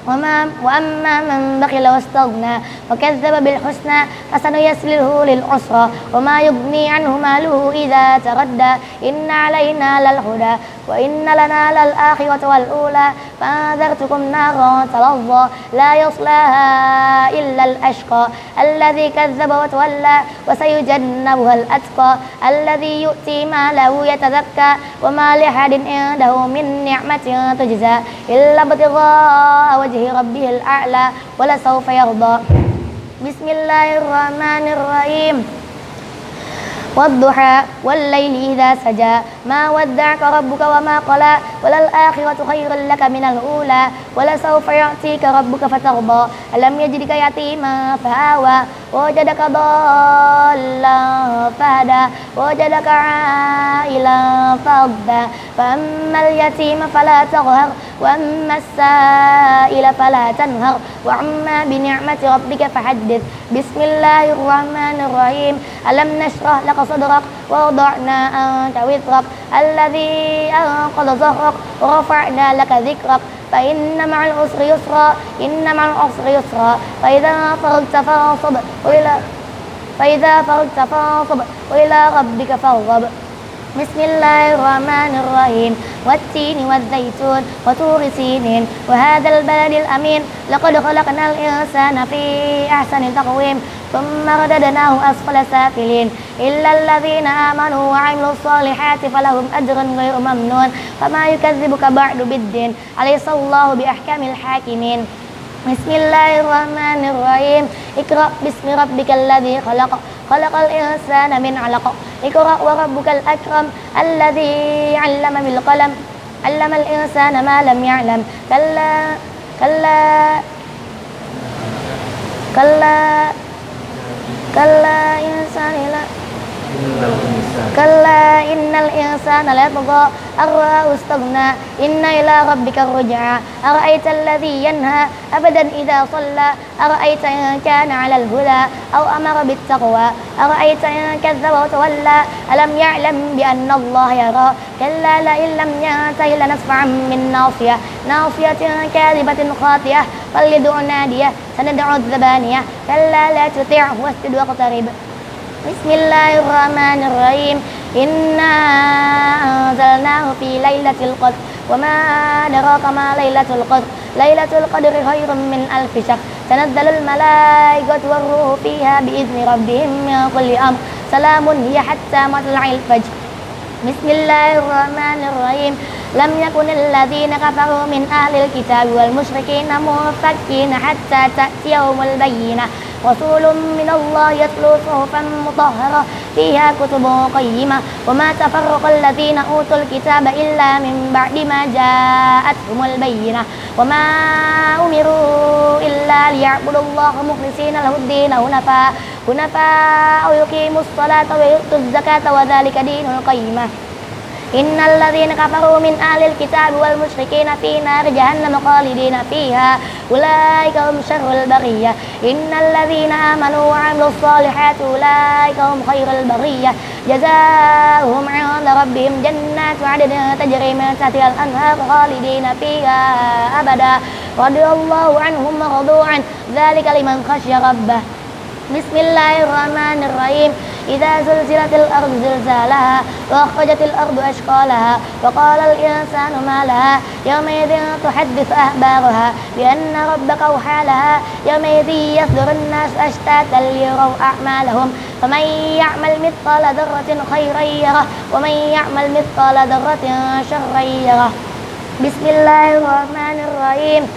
وأما من بخل واستغنى وكذب بالحسنى فسنيسره للعسرى وما يغني عنه ماله إذا تردى إن علينا للهدى وإن لنا للآخرة والأولى فأنذرتكم نارا تلظى لا يصلاها إلا الأشقى الذي كذب وتولى وسيجنبها الأتقى الذي يؤتي ماله يتزكى وما لأحد عنده من نعمة تجزى إلا ابتغاء وجه ربه الأعلى ولسوف يرضى بسم الله الرحمن الرحيم والضحى والليل إذا سجى ما ودعك ربك وما قلى وللآخرة خير لك من الأولى ولسوف يعطيك ربك فترضى ألم يجدك يتيما فآوى ووجدك ضالا فهدى ووجدك عائلا فأغنى فأما اليتيم فلا تقهر وأما السائل فلا تنهر وأما بنعمة ربك فحدث بسم الله الرحمن الرحيم ألم نشرح لك صدرك ووضعنا عنك وزرك الذي أنقض ظهرك ورفعنا لك ذكرك فإن مع العسر يسرا إن مع العسر يسرا فإذا فرغت فانصب وإلى ربك فارغب بسم الله الرحمن الرحيم والتين والزيتون وطور سينين وهذا البلد الأمين لقد خلقنا الإنسان في أحسن تقويم ثم رددناه أسفل سافلين إلا الذين آمنوا وعملوا الصالحات فلهم أجر غير ممنون فما يكذبك بعد بالدين أليس الله بأحكم الحاكمين بسم الله الرحمن الرحيم اقرأ باسم ربك الذي خلق الإنسان من علق اقرأ وربك الأكرم الذي علم بالقلم علم الإنسان ما لم يعلم كلا إن الإنسان ليطغى أن رآه استغنى إن إلى ربك الرجعى أرأيت الذي ينهى أبدا إذا صلى أرأيت إن كان على الهدى أو أمر بالتقوى أرأيت إن كذب وتولى ألم يعلم بأن الله يرى كلا لئن لم ينته لنسفعا ناصية كاذبة خاطئة فليدع ناديه سندع الزبانية كلا لا تطعه واسجد واقترب بسم الله الرحمن الرحيم إنا أنزلناه في ليلة القدر وما أدراك ما ليلة القدر ليلة القدر خير من ألف شهر تنزل الملائكة والروح فيها بإذن ربهم من كل أمر سلام هي حتى مطلع الفجر بسم الله الرحمن الرحيم لم يكن الذين كفروا من أهل الكتاب والمشركين منفكين حتى تأتيهم البينة رسول من الله يتلو صحفا مطهرة فيها كتب قيمة وما تفرق الذين أوتوا الكتاب إلا من بعد ما جاءتهم البينة وما أمروا إلا ليعبدوا الله مخلصين له الدين حنفاء ويقيموا الصلاة ويؤتوا الزكاة وذلك دين القيمة إن الذين كفروا من أهل الكتاب والمشركين في نار جهنم خالدين فيها أولئك هم شر البرية إن الذين آمنوا وعملوا الصالحات أولئك هم خير البرية جزاؤهم عند ربهم جنات عدن تجري من تحتها الأنهار خالدين فيها أبدا رضي الله عنهم ورضوا عنه ذلك لمن خشي ربه بسم الله الرحمن الرحيم إذا زلزلت الأرض زلزالها وأخرجت الأرض أشقالها وقال الإنسان ما لها يومئذ تحدث أخبارها بأن ربك أوحى لها يومئذ يصدر الناس أشتاتا ليروا أعمالهم فمن يعمل مثقال ذرة خيرا يره ومن يعمل مثقال ذرة شرا يره بسم الله الرحمن الرحيم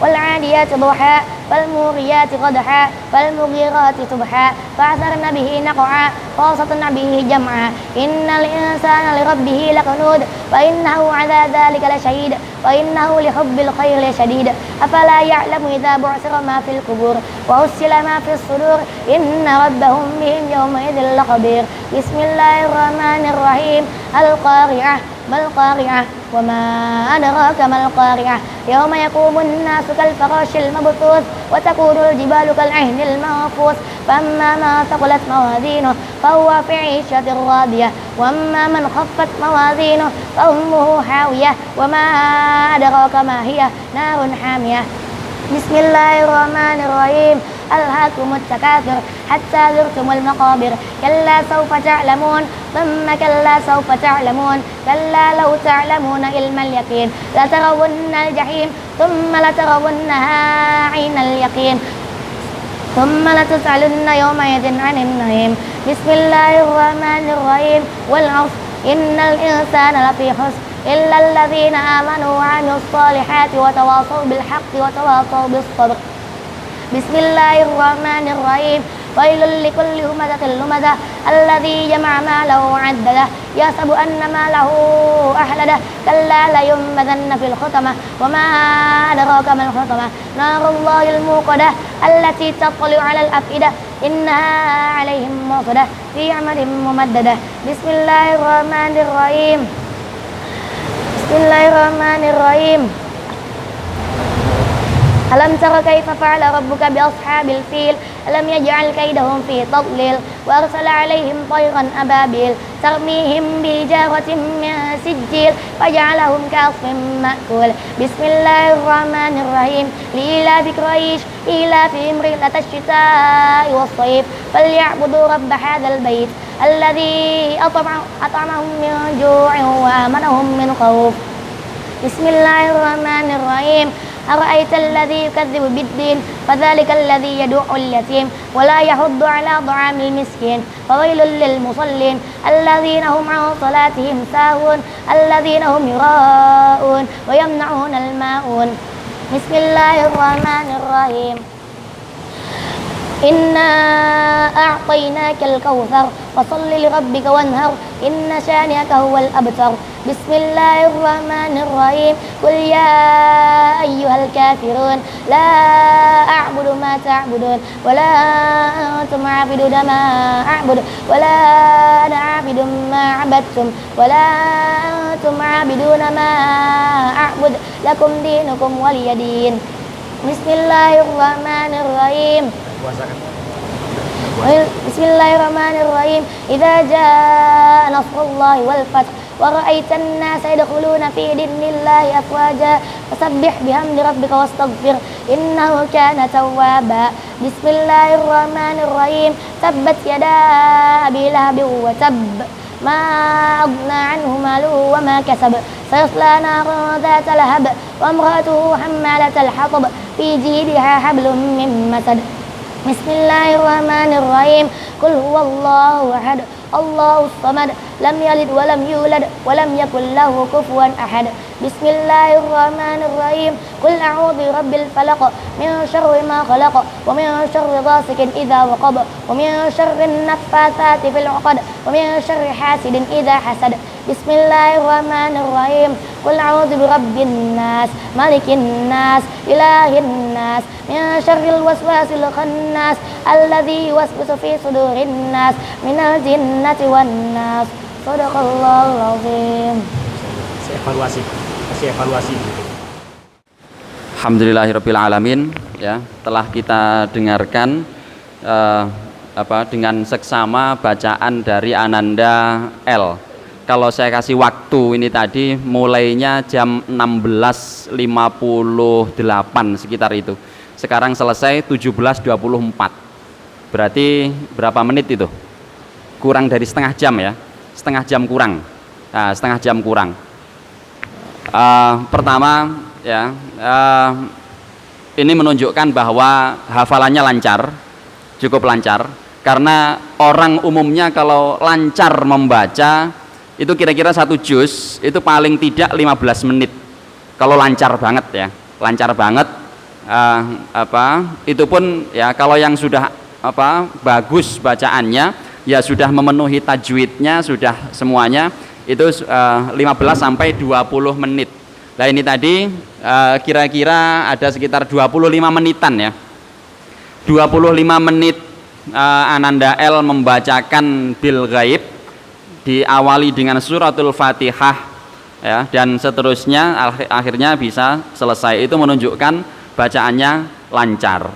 والعاديات ضحى فالموريات قدحا فالمغيرات صبحا فأثرن به نقعا فوسطن به جمعا إن الإنسان لربه لكنود وإنه على ذلك لشهيد وإنه لحب الخير لشديد أفلا يعلم إذا بعثر ما في القبور وحصل ما في الصدور إن ربهم بهم يومئذ لخبير بسم الله الرحمن الرحيم القارعة ما القارعة وما أدراك ما القارعة يوم يقوم الناس كالفراش المبثوث وتكون الجبال كالعهن المنفوش فأما ما ثقلت موازينه فهو في عيشة راضية وأما من خفت موازينه فأمه حاوية وما أدراك ما هي نار حامية بسم الله الرحمن الرحيم ألهاكم التكاثر حتى زرتم المقابر كلا سوف تعلمون ثم كلا سوف تعلمون كلا لو تعلمون علم اليقين لترون الجحيم ثم لترونها عين اليقين ثم لتسألن يومئذ عن النعيم بسم الله الرحمن الرحيم والعصر إن الإنسان لفي خسر إلا الذين آمنوا وعملوا الصالحات وتواصوا بالحق وتواصوا بالصبر بسم الله الرحمن الرحيم ويل لكل همزة لمزة الذي جمع ماله وعدده يحسب أن ماله أحلده كلا لينبذن في الحطمة وما أدراك ما الحطمة نار الله الموقدة التي تطلع على الأفئدة إنها عليهم موقدة في عمد ممددة بسم الله الرحمن الرحيم بسم الله الرحمن الرحيم ألم تر كيف فعل ربك بأصحاب الفيل ألم يجعل كيدهم في تضليل وأرسل عليهم طيرا أبابيل ترميهم بحجارة من سجيل فجعلهم كعصف مأكول بسم الله الرحمن الرحيم لإيلاف قريش إيلافهم رحلة الشتاء والصيف فليعبدوا رب هذا البيت الذي أطعمهم من جوع وآمنهم من خوف بسم الله الرحمن الرحيم أرأيت الذي يكذب بالدين فذلك الذي يدعو اليتيم ولا يحض على طعام المسكين فويل للمصلين الذين هم عن صلاتهم ساهون الذين هم يراءون ويمنعون الماعون بسم الله الرحمن الرحيم إنا أعطيناك الكوثر فصل لربك وانهر إن شانئك هو الأبتر بسم الله الرحمن الرحيم قل يا أيها الكافرون لا أعبد ما تعبدون ولا أنتم عابدون ما أعبد ولا أنا عابد ما عبدتم ولا أنتم عابدون ما أعبد لكم دينكم ولي دين بسم الله الرحمن الرحيم بسم الله الرحمن الرحيم إذا جاء نصر الله والفتح ورأيت الناس يدخلون في دين الله أفواجا فسبح بحمد ربك واستغفر إنه كان توابا بسم الله الرحمن الرحيم تبت يدا أبي لهب وتب ما أغنى عنه ماله وما كسب سيصلى نارا ذات لهب وامرأته حمالة الحطب في جيدها حبل من مسد بسم الله الرحمن الرحيم قل هو الله أحد الله الصمد لم يلد ولم يولد ولم يكن له كفوا أحد بسم الله الرحمن الرحيم قل أعوذ برب الفلق من شر ما خلق ومن شر غاسق إذا وقب ومن شر النفاثات في العقد ومن شر حاسد إذا حسد بسم الله الرحمن الرحيم قل أعوذ برب الناس ملك الناس إله الناس من شر الوسواس الخناس الذي يوسوس في صدور الناس من الجنة والناس صدق الله العظيم. Kasih evaluasi. Alhamdulillahirrabbilalamin, ya, telah kita dengarkan dengan seksama bacaan dari Ananda L. Kalau saya kasih waktu ini tadi mulainya jam 16.58 sekitar itu. Sekarang selesai 17.24. Berarti berapa menit itu? Kurang dari setengah jam ya. Setengah jam kurang. Nah, setengah jam kurang. Pertama ya, ini menunjukkan bahwa hafalannya lancar, cukup lancar. Karena orang umumnya kalau lancar membaca itu kira-kira 1 juz itu paling tidak 15 menit. Kalau lancar banget ya, lancar banget. Itu pun ya kalau yang sudah bagus bacaannya ya sudah memenuhi tajwidnya, sudah semuanya itu 15 sampai 20 menit. Nah ini tadi kira-kira ada sekitar 25 menitan ya. 25 menit Ananda L membacakan bil ghaib, diawali dengan suratul Fatihah ya, dan seterusnya akhirnya bisa selesai. Itu menunjukkan bacaannya lancar.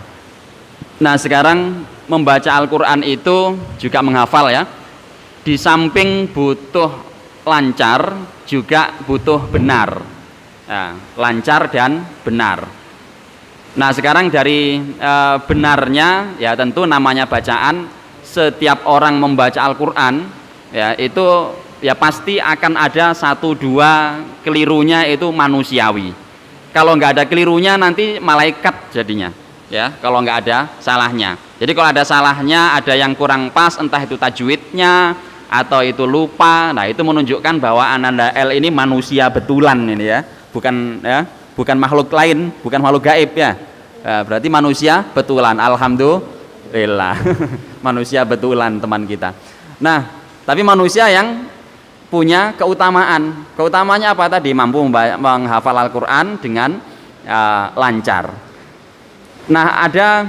Nah sekarang membaca Al-Quran itu juga menghafal ya. Di samping butuh lancar juga butuh benar. Nah, lancar dan benar. Nah sekarang dari benarnya ya tentu namanya bacaan, setiap orang membaca Al-Quran ya itu ya pasti akan ada satu dua kelirunya, itu manusiawi. Kalau nggak ada kelirunya nanti malaikat jadinya ya, kalau nggak ada salahnya. Jadi kalau ada salahnya, ada yang kurang pas, entah itu tajwidnya atau itu lupa, nah itu menunjukkan bahwa Ananda L ini manusia betulan ini ya, bukan makhluk lain, bukan makhluk gaib ya. Berarti manusia betulan, alhamdulillah. Manusia betulan teman kita. Nah, tapi manusia yang punya keutamaan. Keutamaannya apa tadi? Mampu menghafal Al-Quran dengan lancar. Nah, ada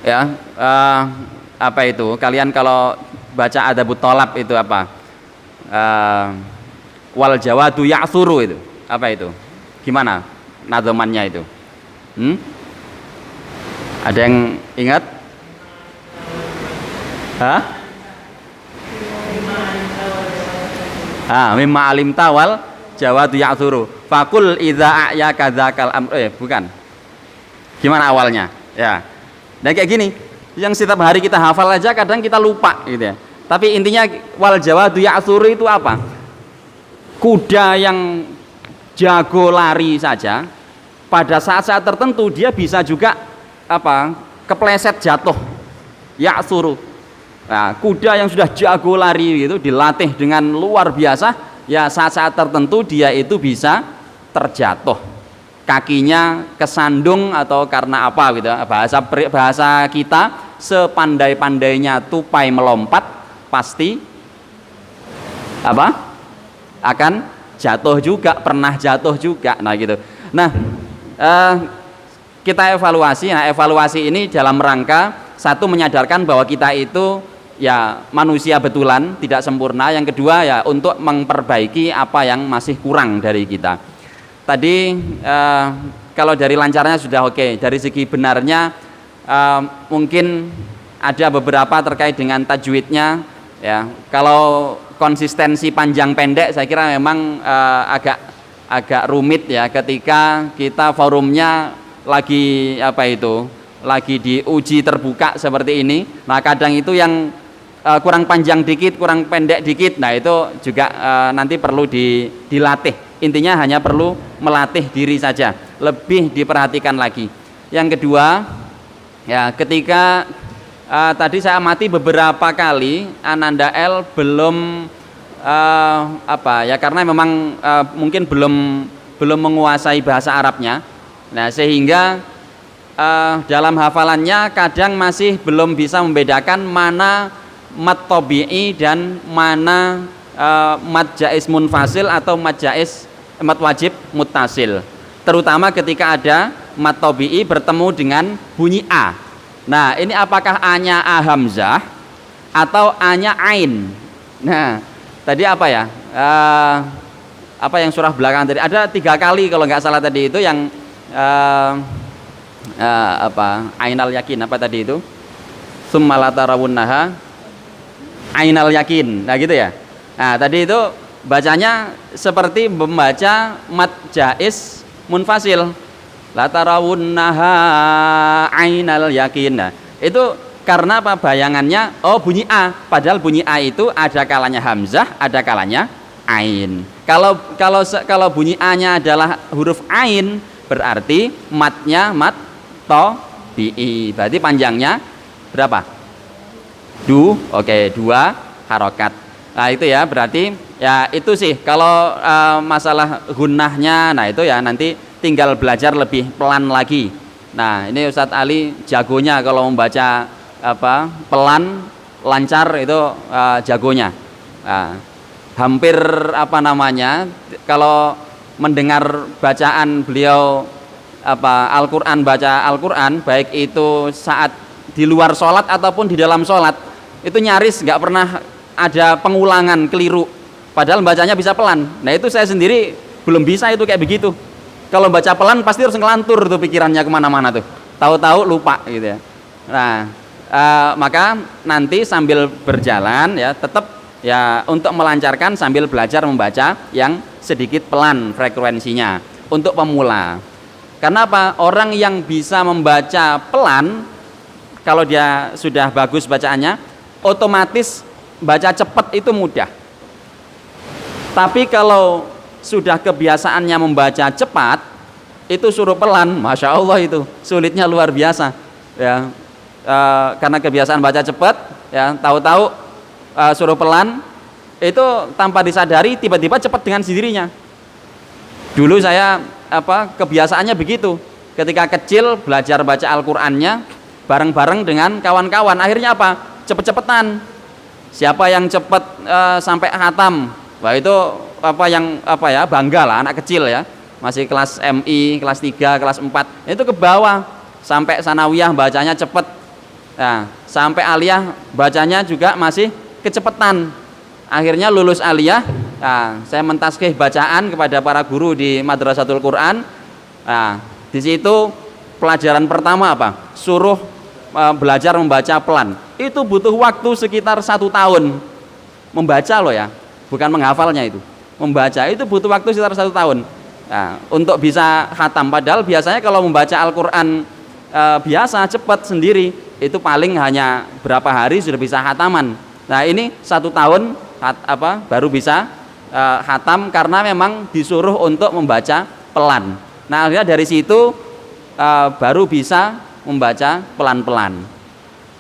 ya apa itu? Kalian kalau baca Adabut Thalab itu apa? Wal jawadu ya'thuru itu. Apa itu? Gimana nadzomannya itu? Ada yang ingat? Hah? Mimma alim tawal jawadu ya'thuru. Fakul idza a'ya kadzakal amr. Bukan. Gimana awalnya? Ya. Dan kayak gini, yang setiap hari kita hafal aja kadang kita lupa gitu ya. Tapi intinya wal jawadu ya'thuru itu apa? Kuda yang jago lari saja, pada saat-saat tertentu dia bisa juga apa? Kepleset jatuh. Ya'thuru. Nah, kuda yang sudah jago lari itu dilatih dengan luar biasa, ya saat-saat tertentu dia itu bisa terjatuh. Kakinya kesandung atau karena apa gitu. Bahasa kita, sepandai-pandainya tupai melompat pasti apa? Akan jatuh juga, pernah jatuh juga. Nah gitu. Nah, kita evaluasi. Nah, evaluasi ini dalam rangka satu, menyadarkan bahwa kita itu ya manusia betulan, tidak sempurna. Yang kedua ya untuk memperbaiki apa yang masih kurang dari kita. Tadi kalau dari lancarnya sudah oke. Dari segi benarnya mungkin ada beberapa terkait dengan tajwidnya ya. Kalau konsistensi panjang pendek saya kira memang agak rumit ya, ketika kita forumnya lagi apa itu, lagi diuji terbuka seperti ini. Nah kadang itu yang kurang panjang dikit, kurang pendek dikit, nah itu juga nanti perlu dilatih. Intinya hanya perlu melatih diri saja, lebih diperhatikan lagi. Yang kedua ya, ketika tadi saya amati beberapa kali Ananda L belum apa ya, karena memang mungkin belum menguasai bahasa Arabnya. Nah sehingga dalam hafalannya kadang masih belum bisa membedakan mana mad tabi'i dan mana mad jaiz munfasil atau mad wajib muttasil. Terutama ketika ada mad tabi'i bertemu dengan bunyi A. Nah ini apakah A-nya A hamzah atau A-nya ain? Nah tadi apa ya? Apa yang surah belakang tadi? Ada 3 kali kalau nggak salah tadi itu yang apa? Ainal yakin apa tadi itu? Tsumma la tarawunnaha ainal yakin. Nah gitu ya. Nah tadi itu bacanya seperti membaca mad jaiz munfasil. La tarawunnaha ainal yakin. Nah, itu karena apa? Bayangannya bunyi A, padahal bunyi A itu ada kalanya hamzah, ada kalanya ain. Kalau bunyi A-nya adalah huruf ain, berarti matnya mat tabi'i. Berarti panjangnya berapa? Oke, 2 harokat. Nah itu ya, berarti ya itu sih kalau masalah gunnahnya, nah itu ya nanti tinggal belajar lebih pelan lagi. Nah ini Ustadz Ali jagonya kalau membaca apa pelan lancar itu jagonya. Nah, hampir apa namanya, kalau mendengar bacaan beliau apa Al-Quran, baca Al-Quran baik itu saat di luar sholat ataupun di dalam sholat, itu nyaris nggak pernah ada pengulangan keliru, padahal bacanya bisa pelan. Nah itu saya sendiri belum bisa itu kayak begitu. Kalau baca pelan pasti harus ngelantur tuh pikirannya kemana-mana tuh, tahu-tahu lupa gitu ya. Nah maka nanti sambil berjalan ya tetap ya untuk melancarkan sambil belajar membaca yang sedikit pelan frekuensinya untuk pemula. Karena apa? Orang yang bisa membaca pelan, kalau dia sudah bagus bacaannya, otomatis baca cepat itu mudah. Tapi kalau sudah kebiasaannya membaca cepat, itu suruh pelan, masya Allah itu sulitnya luar biasa. Ya, karena kebiasaan baca cepat, ya tahu-tahu suruh pelan, itu tanpa disadari tiba-tiba cepat dengan sendirinya. Dulu saya kebiasaannya begitu. Ketika kecil belajar baca Al-Qur'annya bareng-bareng dengan kawan-kawan. Akhirnya apa? Cepet-cepetan. Siapa yang cepet sampai khatam, wah itu bangga lah anak kecil ya. Masih kelas MI, kelas 3, kelas 4. Itu ke bawah sampai sanawiyah bacanya cepet. Nah, sampai aliyah bacanya juga masih kecepetan. Akhirnya lulus aliyah, nah, saya mentaskih bacaan kepada para guru di Madrasatul Quran. Nah, di situ pelajaran pertama apa? Suruh belajar membaca pelan. Itu butuh waktu sekitar 1 tahun membaca loh ya, bukan menghafalnya itu. Membaca itu butuh waktu sekitar 1 tahun. Nah, untuk bisa khatam. Padahal biasanya kalau membaca Al-Quran biasa cepat sendiri itu paling hanya berapa hari sudah bisa khataman. Nah ini 1 tahun baru bisa khatam karena memang disuruh untuk membaca pelan. Nah akhirnya dari situ baru bisa membaca pelan-pelan.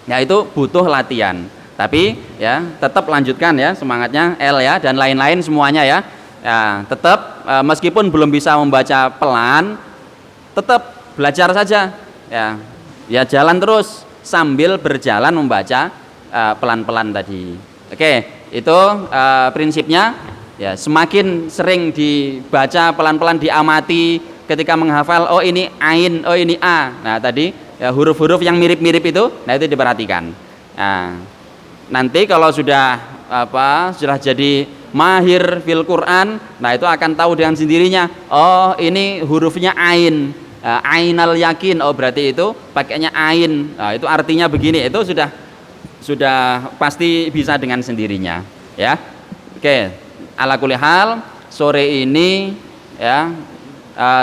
Ya itu butuh latihan. Tapi ya tetap lanjutkan ya semangatnya L ya dan lain-lain semuanya ya. Ya tetap meskipun belum bisa membaca pelan, tetap belajar saja. Ya jalan terus sambil berjalan membaca pelan-pelan tadi. Oke. Itu prinsipnya ya, semakin sering dibaca pelan-pelan, diamati ketika menghafal, oh ini ain, oh ini a. Nah tadi ya, huruf-huruf yang mirip-mirip itu, nah itu diperhatikan. Nah, nanti kalau sudah jadi mahir fil Quran, nah itu akan tahu dengan sendirinya, oh ini hurufnya ain, ainal yakin, oh berarti itu pakainya ain. Nah, itu artinya begini, itu sudah pasti bisa dengan sendirinya ya. Oke, ala kulli hal sore ini ya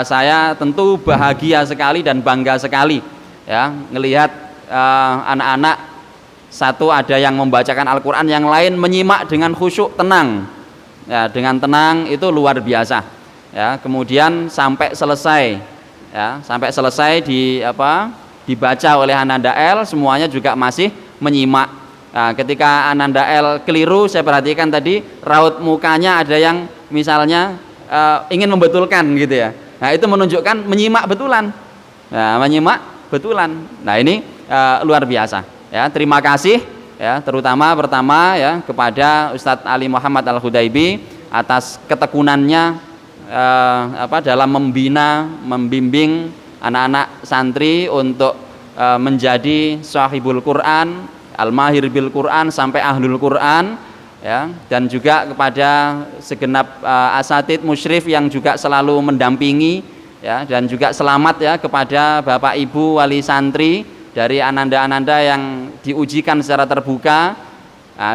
saya tentu bahagia sekali dan bangga sekali ya ngelihat anak-anak satu ada yang membacakan Al-Qur'an, yang lain menyimak dengan khusyuk tenang ya, dengan tenang itu luar biasa ya. Kemudian sampai selesai dibaca oleh Ananda L, semuanya juga masih menyimak. Nah, ketika Ananda L keliru, saya perhatikan tadi raut mukanya ada yang misalnya ingin membetulkan gitu ya. Nah, itu menunjukkan menyimak betulan. Nah, menyimak betulan. Nah, ini luar biasa ya. Terima kasih ya, terutama pertama ya kepada Ustadz Ali Muhammad Al-Hudaibi atas ketekunannya dalam membimbing anak-anak santri untuk menjadi sahibul Quran, al-mahir bil Quran sampai ahlul Quran ya, dan juga kepada segenap asatid musyrif yang juga selalu mendampingi ya, dan juga selamat ya kepada Bapak Ibu wali santri dari ananda-ananda yang diujikan secara terbuka,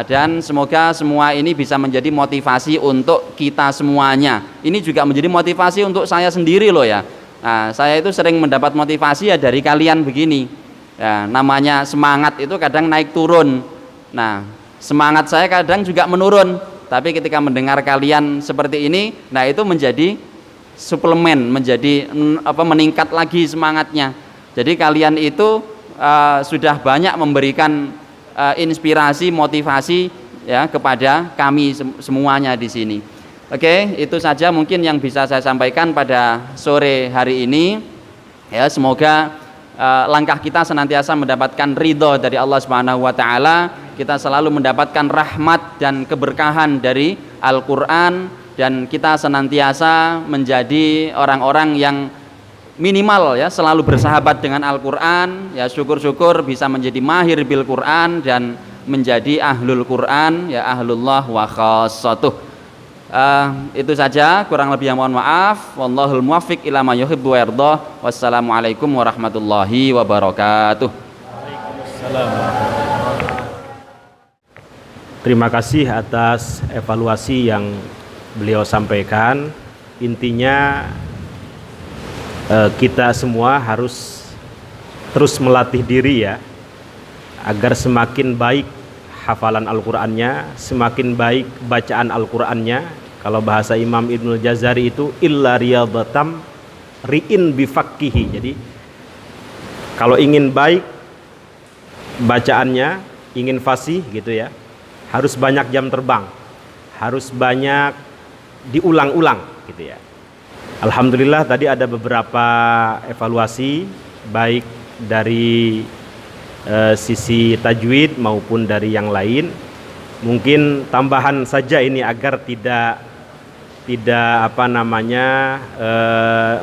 dan semoga semua ini bisa menjadi motivasi untuk kita semuanya. Ini juga menjadi motivasi untuk saya sendiri loh ya. Nah, saya itu sering mendapat motivasi ya dari kalian begini ya, namanya semangat itu kadang naik turun. Nah, semangat saya kadang juga menurun, tapi ketika mendengar kalian seperti ini, nah itu menjadi suplemen, menjadi meningkat lagi semangatnya. Jadi kalian itu sudah banyak memberikan inspirasi, motivasi ya kepada kami semuanya di sini. Oke, itu saja mungkin yang bisa saya sampaikan pada sore hari ini. Ya, semoga langkah kita senantiasa mendapatkan ridho dari Allah Subhanahu wa taala. Kita selalu mendapatkan rahmat dan keberkahan dari Al-Qur'an, dan kita senantiasa menjadi orang-orang yang minimal ya selalu bersahabat dengan Al-Qur'an. Ya, syukur-syukur bisa menjadi mahir bil Qur'an dan menjadi ahlul Qur'an ya, ahlullah wa khassatuh. Itu saja, kurang lebih yang mohon maaf. Wallahul muwaffiq ila ma yuhibbu wa yardah. Wassalamualaikum warahmatullahi wabarakatuh. Waalaikumsalam. Terima kasih atas evaluasi yang beliau sampaikan. Intinya kita semua harus terus melatih diri ya, agar semakin baik hafalan Al-Qur'annya, semakin baik bacaan Al-Qur'annya. Kalau bahasa Imam Ibnul Jazari itu illa riyadatam ri'in bifakkihi. Jadi kalau ingin baik bacaannya, ingin fasih gitu ya, harus banyak jam terbang, harus banyak diulang-ulang gitu ya. Alhamdulillah tadi ada beberapa evaluasi baik dari sisi tajwid maupun dari yang lain. Mungkin tambahan saja ini agar tidak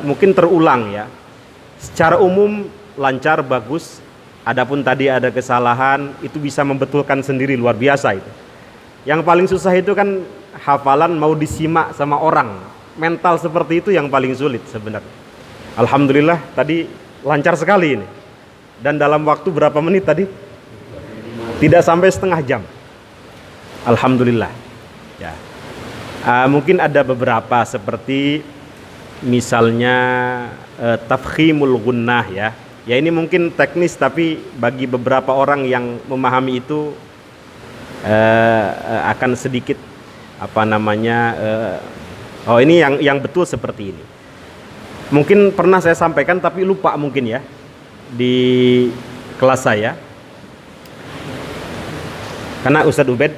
mungkin terulang ya. Secara umum lancar, bagus. Adapun tadi ada kesalahan, itu bisa membetulkan sendiri, luar biasa itu. Yang paling susah itu kan hafalan mau disimak sama orang. Mental seperti itu yang paling sulit sebenarnya. Alhamdulillah tadi lancar sekali ini. Dan dalam waktu berapa menit tadi? Tidak sampai setengah jam. Alhamdulillah. Ya. Mungkin ada beberapa seperti misalnya tafkhimul gunnah ya. Ya ini mungkin teknis, tapi bagi beberapa orang yang memahami itu akan sedikit oh ini yang betul seperti ini. Mungkin pernah saya sampaikan tapi lupa mungkin ya di kelas saya. Karena Ustadz Ubed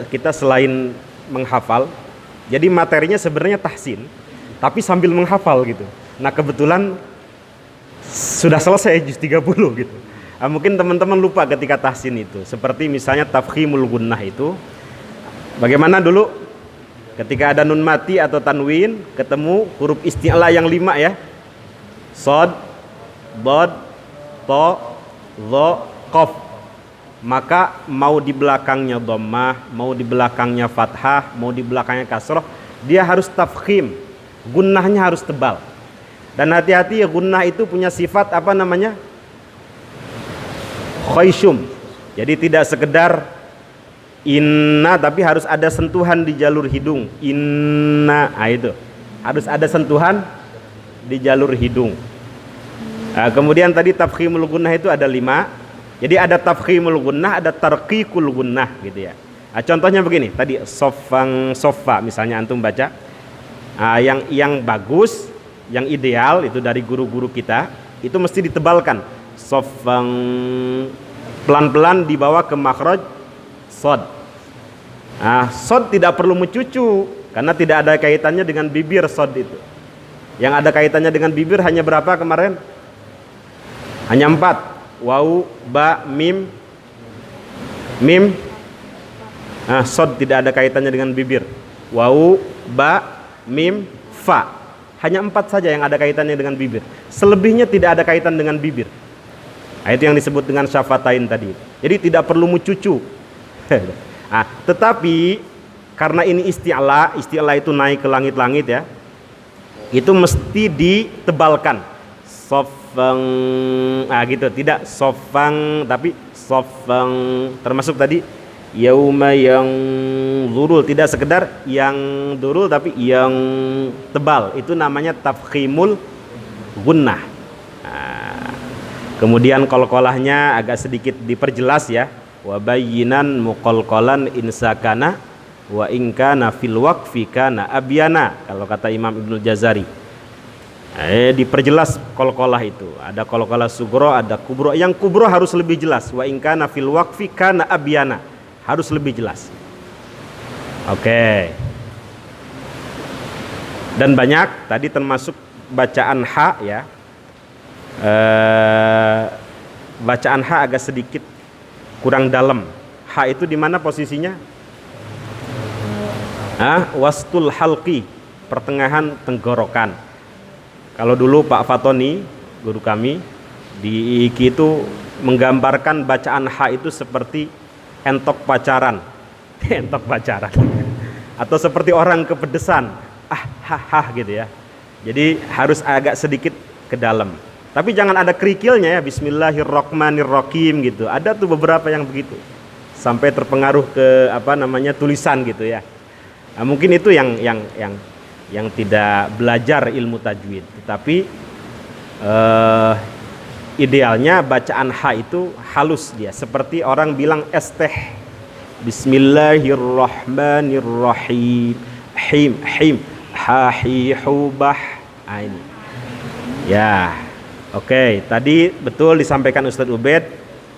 kita selain menghafal, jadi materinya sebenarnya tahsin, tapi sambil menghafal gitu. Nah kebetulan sudah selesai juz 30 gitu. Mungkin teman-teman lupa ketika tahsin itu. Seperti misalnya tafkhimul gunnah itu. Bagaimana dulu ketika ada nun mati atau tanwin, ketemu huruf isti'la yang 5 ya. Shad, dhad, ta, dha, qaf. Maka mau di belakangnya dhammah, mau di belakangnya fathah, mau di belakangnya kasrah, dia harus tafkhim. Gunnahnya harus tebal. Dan hati-hati ya, gunnah itu punya sifat khayshum. Jadi tidak sekedar inna, tapi harus ada sentuhan di jalur hidung. Inna, itu harus ada sentuhan di jalur hidung. Kemudian tadi tafkhimul gunnah itu ada 5. Jadi ada tafkhimul gunnah, ada tarqiqul gunnah gitu ya. Contohnya begini, tadi sofang sofa misalnya antum baca, yang bagus, yang ideal itu dari guru-guru kita, itu mesti ditebalkan. Sofang, pelan-pelan dibawa ke makhraj sod. Sod tidak perlu mencucu karena tidak ada kaitannya dengan bibir sod itu. Yang ada kaitannya dengan bibir hanya berapa kemarin? Hanya 4. Waw, ba, mim. Sod tidak ada kaitannya dengan bibir. Waw, ba, mim, fa. Hanya 4 saja yang ada kaitannya dengan bibir. Selebihnya tidak ada kaitan dengan bibir. Itu yang disebut dengan syafatain tadi. Jadi tidak perlu mencucu. Tetapi karena ini isti'la itu naik ke langit-langit ya. Itu mesti ditebalkan. Sofang, gitu. Tidak sofang tapi sofang. Termasuk tadi yauma yang zurul, tidak sekedar yang durul tapi yang tebal, itu namanya tafkhimul gunnah. Kemudian qalqalahnya agak sedikit diperjelas ya, wa bayyinan muqalqalan insakana wa in kana fil waqfi kana abyana, kalau kata Imam Ibnul Jazari. Diperjelas qalqalah itu, ada qalqalah sugro, ada kubro. Yang kubro harus lebih jelas, wa in kana fil waqfi kana abyana, harus lebih jelas. Oke. Dan banyak tadi termasuk bacaan ha ya. Bacaan ha agak sedikit kurang dalam. Ha itu di mana posisinya? Wastul halqi, pertengahan tenggorokan. Kalau dulu Pak Fatoni, guru kami di IIKI itu menggambarkan bacaan ha itu seperti entok pacaran. Entok pacaran. Atau seperti orang kepedesan. Gitu ya. Jadi harus agak sedikit ke dalam. Tapi jangan ada kerikilnya ya, bismillahirrahmanirrahim gitu. Ada tuh beberapa yang begitu. Sampai terpengaruh ke tulisan gitu ya. Mungkin itu yang tidak belajar ilmu tajwid. Tetapi Idealnya bacaan ha itu halus dia, seperti orang bilang es teh. Bismillahirrahmanirrahim. Him ha hi hu bah. Ini ya. Oke, tadi betul disampaikan Ustadz Ubed,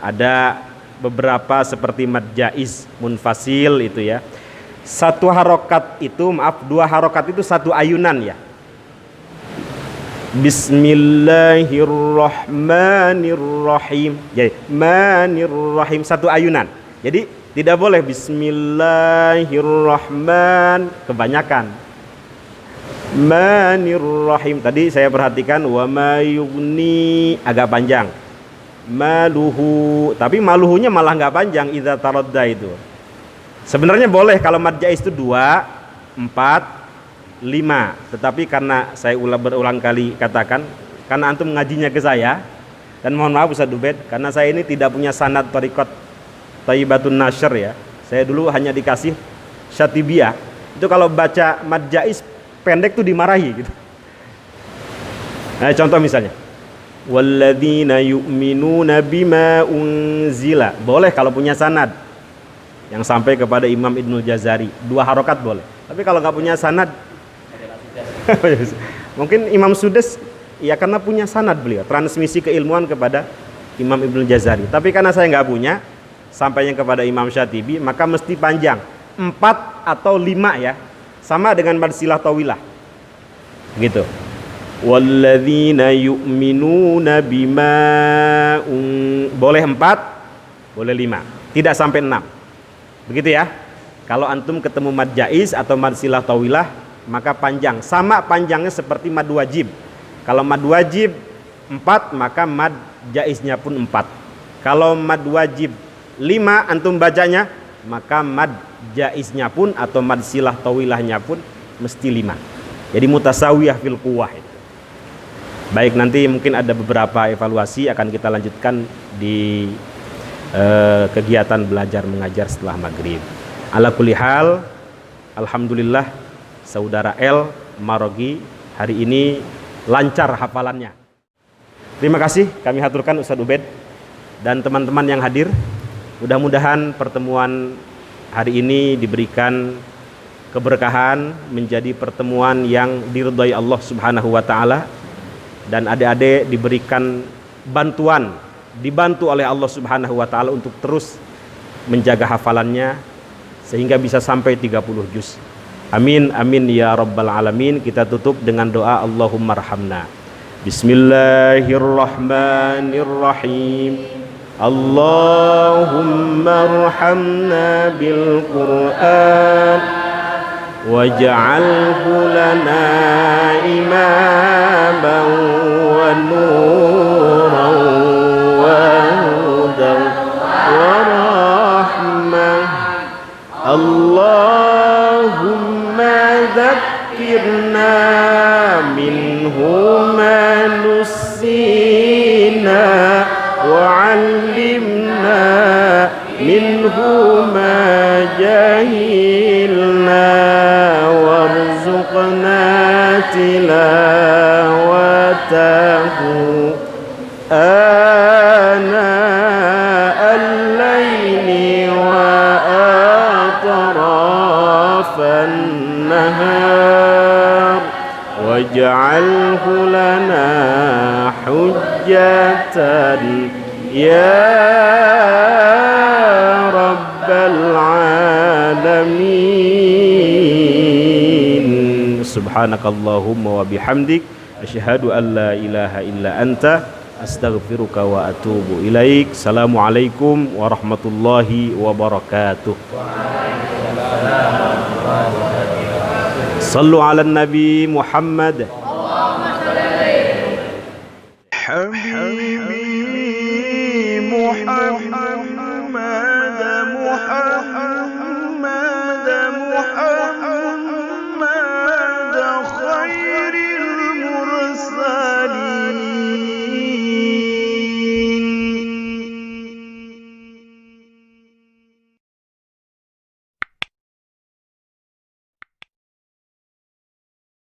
ada beberapa seperti mad jaiz munfasil itu ya. Satu harokat itu, dua harokat itu satu ayunan ya. Bismillahirrahmanirrahim. Jadi manirrahim satu ayunan. Jadi tidak boleh Bismillahirrahman kebanyakan. Manirrahim. Tadi saya perhatikan wa ma yughni agak panjang. Maluhu, tapi maluhunya malah nggak panjang. Idza taradda itu. Sebenarnya boleh kalau mad jaiz itu 2, 4, 5. Tetapi karena saya berulang kali katakan, karena antum ngajinya ke saya, dan mohon maaf Ustaz Ubed, karena saya ini tidak punya sanad thariqat Thayyibatun Nashr ya. Saya dulu hanya dikasih Syatibiyah. Itu kalau baca mad jaiz pendek tuh dimarahi gitu. Nah, contoh misalnya walladzina yu'minuna bima unzila, boleh kalau punya sanad yang sampai kepada Imam Ibnul Jazari, 2 harokat boleh. Tapi kalau nggak punya sanad mungkin Imam Sudes ya, karena punya sanad beliau, transmisi keilmuan kepada Imam Ibnul Jazari. Tapi karena saya nggak punya, sampainya kepada Imam Syatibi, maka mesti panjang 4 atau 5 ya. Sama dengan mad silah tawilah gitu. Walladzina yu'minuna bima boleh 4, boleh 5, tidak sampai 6. Begitu ya. Kalau antum ketemu mad jaiz atau mad silah tawilah, maka panjang, sama panjangnya seperti mad wajib. Kalau mad wajib 4, maka mad jaiznya pun 4. Kalau mad wajib 5 antum bacanya, maka mad jaiznya pun atau mad silah tawilahnya pun mesti 5. Jadi mutasawiyah fil quwwah itu. Baik, nanti mungkin ada beberapa evaluasi akan kita lanjutkan di kegiatan belajar mengajar setelah maghrib. Ala kulli hal, alhamdulillah saudara L Marogi hari ini lancar hafalannya. Terima kasih kami haturkan Ustadz Ubed dan teman-teman yang hadir. Mudah-mudahan pertemuan hari ini diberikan keberkahan, menjadi pertemuan yang diridhai Allah Subhanahu wa taala, dan adik-adik diberikan bantuan, dibantu oleh Allah Subhanahu wa taala untuk terus menjaga hafalannya sehingga bisa sampai 30 juz. Amin amin ya rabbal alamin. Kita tutup dengan doa Allahumma arhamna. Bismillahirrahmanirrahim. Allahumma arhamna bil Qur'an waj'alhu lana imaman wa nuran wa hudan wa rahmah. Allahumma dhakkirna minhu ma nussina wa'allimna minhu ma jahilna warzuqna tilawatahu ana al-layli wa atrafan nahar waj'alhu lana hujjatan ya rabbal alamin. Subhanakallahumma wa bihamdik asyhadu an la ilaha illa anta astaghfiruka wa atubu ilaik. Assalamualaikum warahmatullahi wabarakatuh. Sallu ala nabi Muhammad. حبيبي محمد